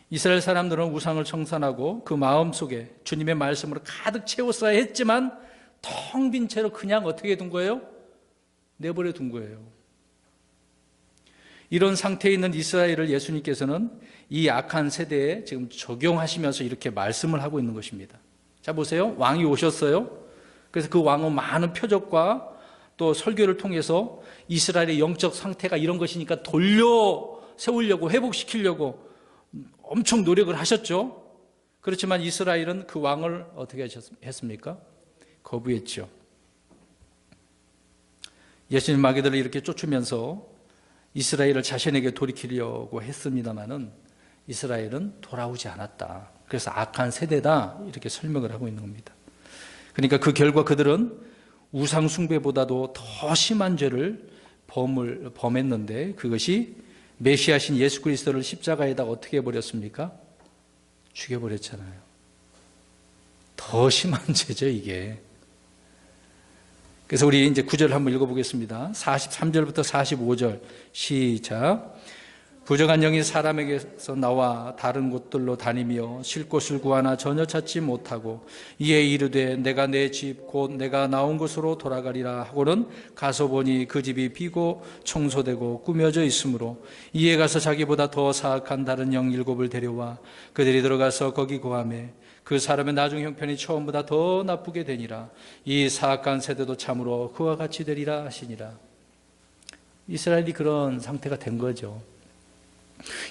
이스라엘 사람들은 우상을 청산하고 그 마음속에 주님의 말씀으로 가득 채웠어야 했지만 텅 빈 채로 그냥 어떻게 둔 거예요? 내버려 둔 거예요. 이런 상태에 있는 이스라엘을 예수님께서는 이 악한 세대에 지금 적용하시면서 이렇게 말씀을 하고 있는 것입니다. 자, 보세요. 왕이 오셨어요. 그래서 그 왕은 많은 표적과 또 설교를 통해서 이스라엘의 영적 상태가 이런 것이니까 돌려 세우려고, 회복시키려고 엄청 노력을 하셨죠. 그렇지만 이스라엘은 그 왕을 어떻게 했습니까? 거부했죠. 예수님 마귀들을 이렇게 쫓으면서 이스라엘을 자신에게 돌이키려고 했습니다마는 이스라엘은 돌아오지 않았다. 그래서 악한 세대다, 이렇게 설명을 하고 있는 겁니다. 그러니까 그 결과 그들은 우상 숭배보다도 더 심한 죄를 범했는데 그것이 메시아신 예수 그리스도를 십자가에다 어떻게 해버렸습니까? 죽여버렸잖아요. 더 심한 죄죠, 이게. 그래서 우리 이제 9절 한번 읽어보겠습니다. 43절부터 45절 시작. 부정한 영이 사람에게서 나와 다른 곳들로 다니며 쉴 곳을 구하나 전혀 찾지 못하고 이에 이르되 내가 내 집 곧 내가 나온 곳으로 돌아가리라 하고는 가서 보니 그 집이 비고 청소되고 꾸며져 있으므로 이에 가서 자기보다 더 사악한 다른 영 7을 데려와 그들이 들어가서 거기 거하매 그 사람의 나중 형편이 처음보다 더 나쁘게 되니라. 이 사악한 세대도 참으로 그와 같이 되리라 하시니라. 이스라엘이 그런 상태가 된 거죠.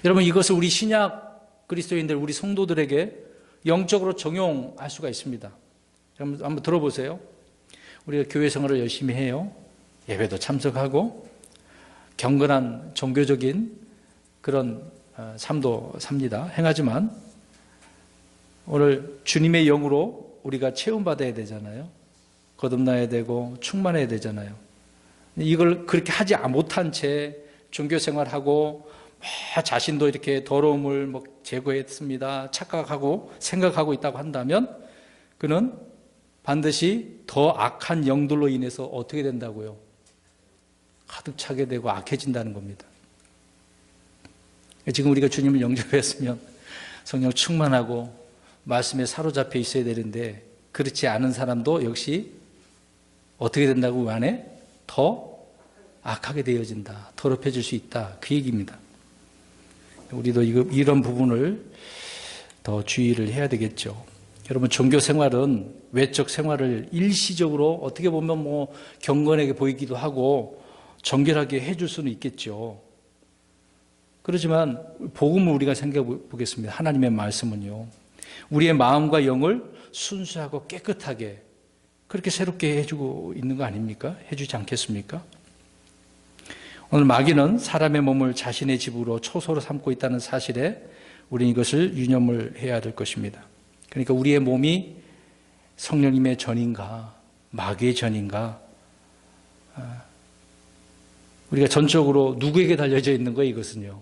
여러분, 이것을 우리 신약 그리스도인들, 우리 성도들에게 영적으로 적용할 수가 있습니다. 한번 들어보세요. 우리가 교회 생활을 열심히 해요. 예배도 참석하고 경건한 종교적인 그런 삶도 삽니다. 행하지만 오늘 주님의 영으로 우리가 체험받아야 되잖아요. 거듭나야 되고 충만해야 되잖아요. 이걸 그렇게 하지 못한 채 종교생활하고 자신도 이렇게 더러움을 제거했습니다. 착각하고 생각하고 있다고 한다면 그는 반드시 더 악한 영들로 인해서 어떻게 된다고요? 가득 차게 되고 악해진다는 겁니다. 지금 우리가 주님을 영접했으면 성령 충만하고 말씀에 사로잡혀 있어야 되는데 그렇지 않은 사람도 역시 어떻게 된다고 안에 더 악하게 되어진다. 더럽혀질 수 있다. 그 얘기입니다. 우리도 이런 부분을 더 주의를 해야 되겠죠. 여러분, 종교 생활은 외적 생활을 일시적으로 어떻게 보면 경건하게 보이기도 하고 정결하게 해줄 수는 있겠죠. 그렇지만 복음을 우리가 생각해 보겠습니다. 하나님의 말씀은요, 우리의 마음과 영을 순수하고 깨끗하게 그렇게 새롭게 해주고 있는 거 아닙니까? 해주지 않겠습니까? 오늘 마귀는 사람의 몸을 자신의 집으로 초소로 삼고 있다는 사실에 우리는 이것을 유념을 해야 될 것입니다. 그러니까 우리의 몸이 성령님의 전인가 마귀의 전인가, 우리가 전적으로 누구에게 달려져 있는 거예요? 이것은요,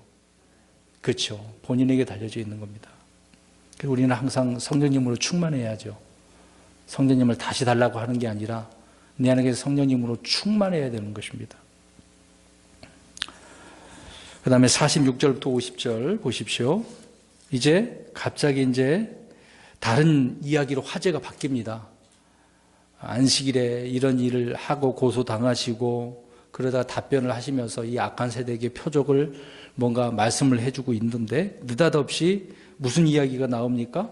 그렇죠, 본인에게 달려져 있는 겁니다. 그리고 우리는 항상 성령님으로 충만해야죠. 성령님을 다시 달라고 하는 게 아니라 내 안에 성령님으로 충만해야 되는 것입니다. 그 다음에 46절부터 50절 보십시오. 갑자기 다른 이야기로 화제가 바뀝니다. 안식일에 이런 일을 하고 고소당하시고 그러다 답변을 하시면서 이 악한 세대에게 표적을 뭔가 말씀을 해주고 있는데 느닷없이 무슨 이야기가 나옵니까?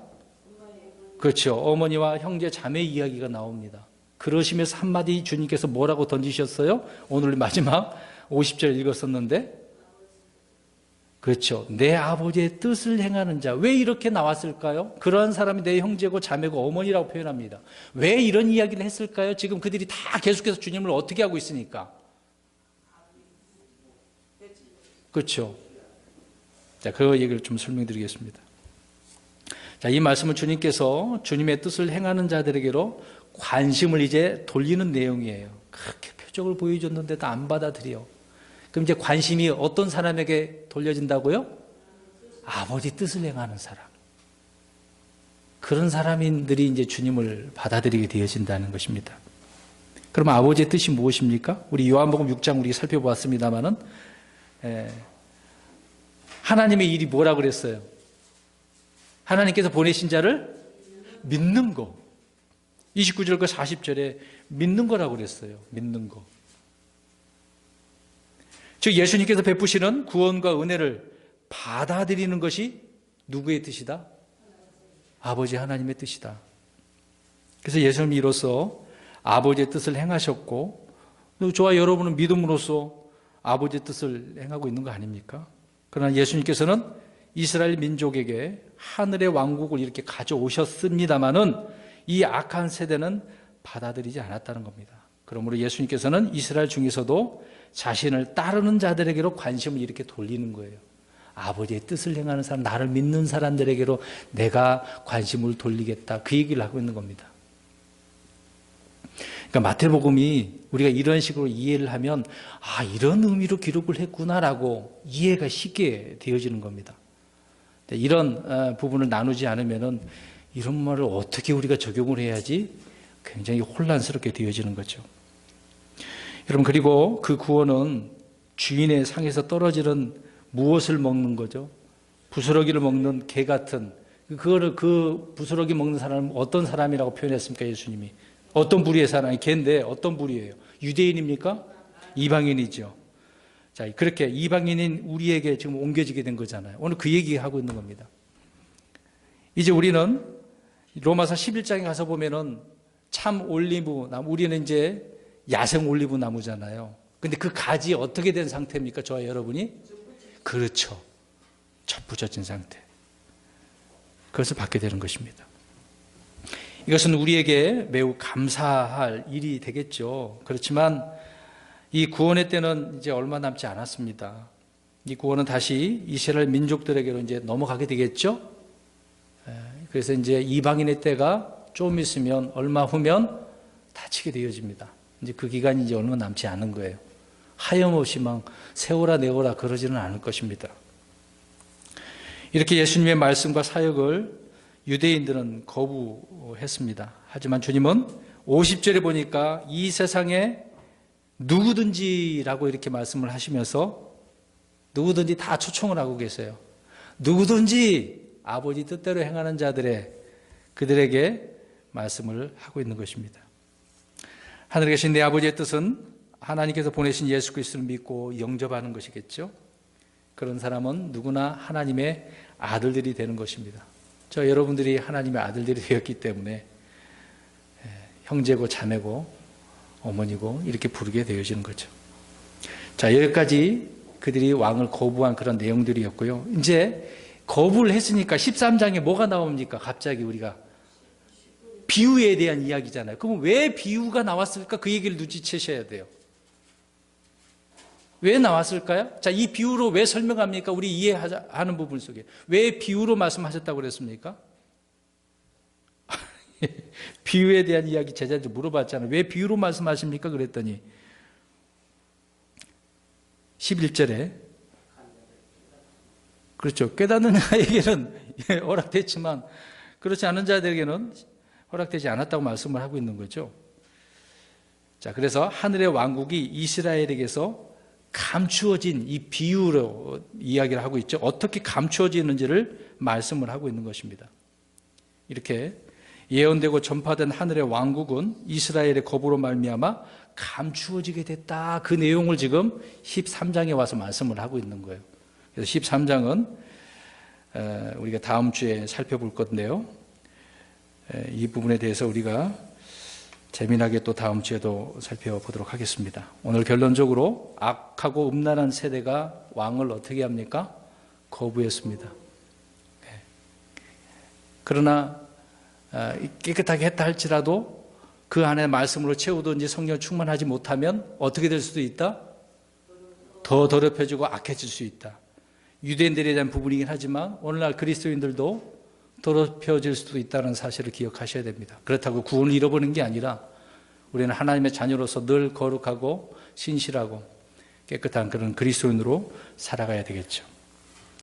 그렇죠. 어머니와 형제 자매 이야기가 나옵니다. 그러시면서 한마디 주님께서 뭐라고 던지셨어요? 오늘 마지막 50절 읽었었는데, 그렇죠. 내 아버지의 뜻을 행하는 자. 왜 이렇게 나왔을까요? 그러한 사람이 내 형제고 자매고 어머니라고 표현합니다. 왜 이런 이야기를 했을까요? 지금 그들이 다 계속해서 주님을 어떻게 하고 있으니까. 그렇죠. 자, 그 얘기를 좀 설명드리겠습니다. 자, 이 말씀은 주님께서 주님의 뜻을 행하는 자들에게로 관심을 돌리는 내용이에요. 그렇게 표적을 보여줬는데도 안 받아들여. 그럼 관심이 어떤 사람에게 돌려진다고요? 아버지 뜻을 행하는 사람. 그런 사람들이 주님을 받아들이게 되어진다는 것입니다. 그럼 아버지의 뜻이 무엇입니까? 우리 요한복음 6장 우리 살펴보았습니다만은, 하나님의 일이 뭐라 그랬어요? 하나님께서 보내신 자를 믿는 거. 29절과 40절에 믿는 거라고 그랬어요. 믿는 거. 즉 예수님께서 베푸시는 구원과 은혜를 받아들이는 것이 누구의 뜻이다? 아버지 하나님의 뜻이다. 그래서 예수님이 이로써 아버지의 뜻을 행하셨고, 저와 여러분은 믿음으로써 아버지의 뜻을 행하고 있는 거 아닙니까? 그러나 예수님께서는 이스라엘 민족에게 하늘의 왕국을 이렇게 가져오셨습니다마는 이 악한 세대는 받아들이지 않았다는 겁니다. 그러므로 예수님께서는 이스라엘 중에서도 자신을 따르는 자들에게로 관심을 이렇게 돌리는 거예요. 아버지의 뜻을 행하는 사람, 나를 믿는 사람들에게로 내가 관심을 돌리겠다. 그 얘기를 하고 있는 겁니다. 그러니까 마태복음이 우리가 이런 식으로 이해를 하면 이런 의미로 기록을 했구나라고 이해가 쉽게 되어지는 겁니다. 이런 부분을 나누지 않으면은 이런 말을 어떻게 우리가 적용을 해야지 굉장히 혼란스럽게 되어지는 거죠. 여러분, 그리고 그 구원은 주인의 상에서 떨어지는 무엇을 먹는 거죠? 부스러기를 먹는 개 같은, 그 부스러기 먹는 사람은 어떤 사람이라고 표현했습니까? 예수님이 어떤 부류의 사람이 개인데 어떤 부류예요? 유대인입니까? 이방인이죠. 자, 그렇게 이방인인 우리에게 지금 옮겨지게 된 거잖아요. 오늘 그 얘기하고 있는 겁니다. 이제 우리는 로마서 11장에 가서 보면은 참 올리브 나무, 우리는 이제 야생 올리브 나무잖아요. 근데 그 가지 어떻게 된 상태입니까? 저와 여러분이? 그렇죠. 접붙여진 상태. 그것을 받게 되는 것입니다. 이것은 우리에게 매우 감사할 일이 되겠죠. 그렇지만 이 구원의 때는 이제 얼마 남지 않았습니다. 이 구원은 다시 이스라엘 민족들에게로 이제 넘어가게 되겠죠. 그래서 이제 이방인의 때가 좀 있으면 얼마 후면 닫히게 되어집니다. 이제 그 기간이 이제 얼마 남지 않은 거예요. 하염없이 막 세워라 내워라 그러지는 않을 것입니다. 이렇게 예수님의 말씀과 사역을 유대인들은 거부했습니다. 하지만 주님은 50절에 보니까 이 세상에 누구든지라고 이렇게 말씀을 하시면서 누구든지 다 초청을 하고 계세요. 누구든지 아버지 뜻대로 행하는 그들에게 말씀을 하고 있는 것입니다. 하늘에 계신 내 아버지의 뜻은 하나님께서 보내신 예수 그리스도를 믿고 영접하는 것이겠죠. 그런 사람은 누구나 하나님의 아들들이 되는 것입니다. 저 여러분들이 하나님의 아들들이 되었기 때문에 형제고 자매고 어머니고 이렇게 부르게 되어지는 거죠. 자, 여기까지 그들이 왕을 거부한 그런 내용들이었고요. 이제 거부를 했으니까 13장에 뭐가 나옵니까? 갑자기 우리가 비유에 대한 이야기잖아요. 그럼 왜 비유가 나왔을까? 그 얘기를 눈치채셔야 돼요. 왜 나왔을까요? 자, 이 비유로 왜 설명합니까? 우리 이해하는 부분 속에. 왜 비유로 말씀하셨다고 그랬습니까? 비유에 대한 이야기 제자들 물어봤잖아요. 왜 비유로 말씀하십니까? 그랬더니 11절에 그렇죠. 깨닫는 자에게는 허락됐지만 그렇지 않은 자들에게는 허락되지 않았다고 말씀을 하고 있는 거죠. 자, 그래서 하늘의 왕국이 이스라엘에게서 감추어진 이 비유로 이야기를 하고 있죠. 어떻게 감추어지는지를 말씀을 하고 있는 것입니다. 이렇게 예언되고 전파된 하늘의 왕국은 이스라엘의 거부로 말미암아 감추어지게 됐다. 그 내용을 지금 13장에 와서 말씀을 하고 있는 거예요. 그래서 13장은 우리가 다음 주에 살펴볼 건데요. 이 부분에 대해서 우리가 재미나게 또 다음 주에도 살펴보도록 하겠습니다. 오늘 결론적으로 악하고 음란한 세대가 왕을 어떻게 합니까? 거부했습니다. 그러나 깨끗하게 했다 할지라도 그 안에 말씀으로 채우든지 성령 충만하지 못하면 어떻게 될 수도 있다? 더 더럽혀지고 악해질 수 있다. 유대인들에 대한 부분이긴 하지만 오늘날 그리스도인들도 더럽혀질 수도 있다는 사실을 기억하셔야 됩니다. 그렇다고 구원을 잃어버리는 게 아니라 우리는 하나님의 자녀로서 늘 거룩하고 신실하고 깨끗한 그런 그리스도인으로 살아가야 되겠죠.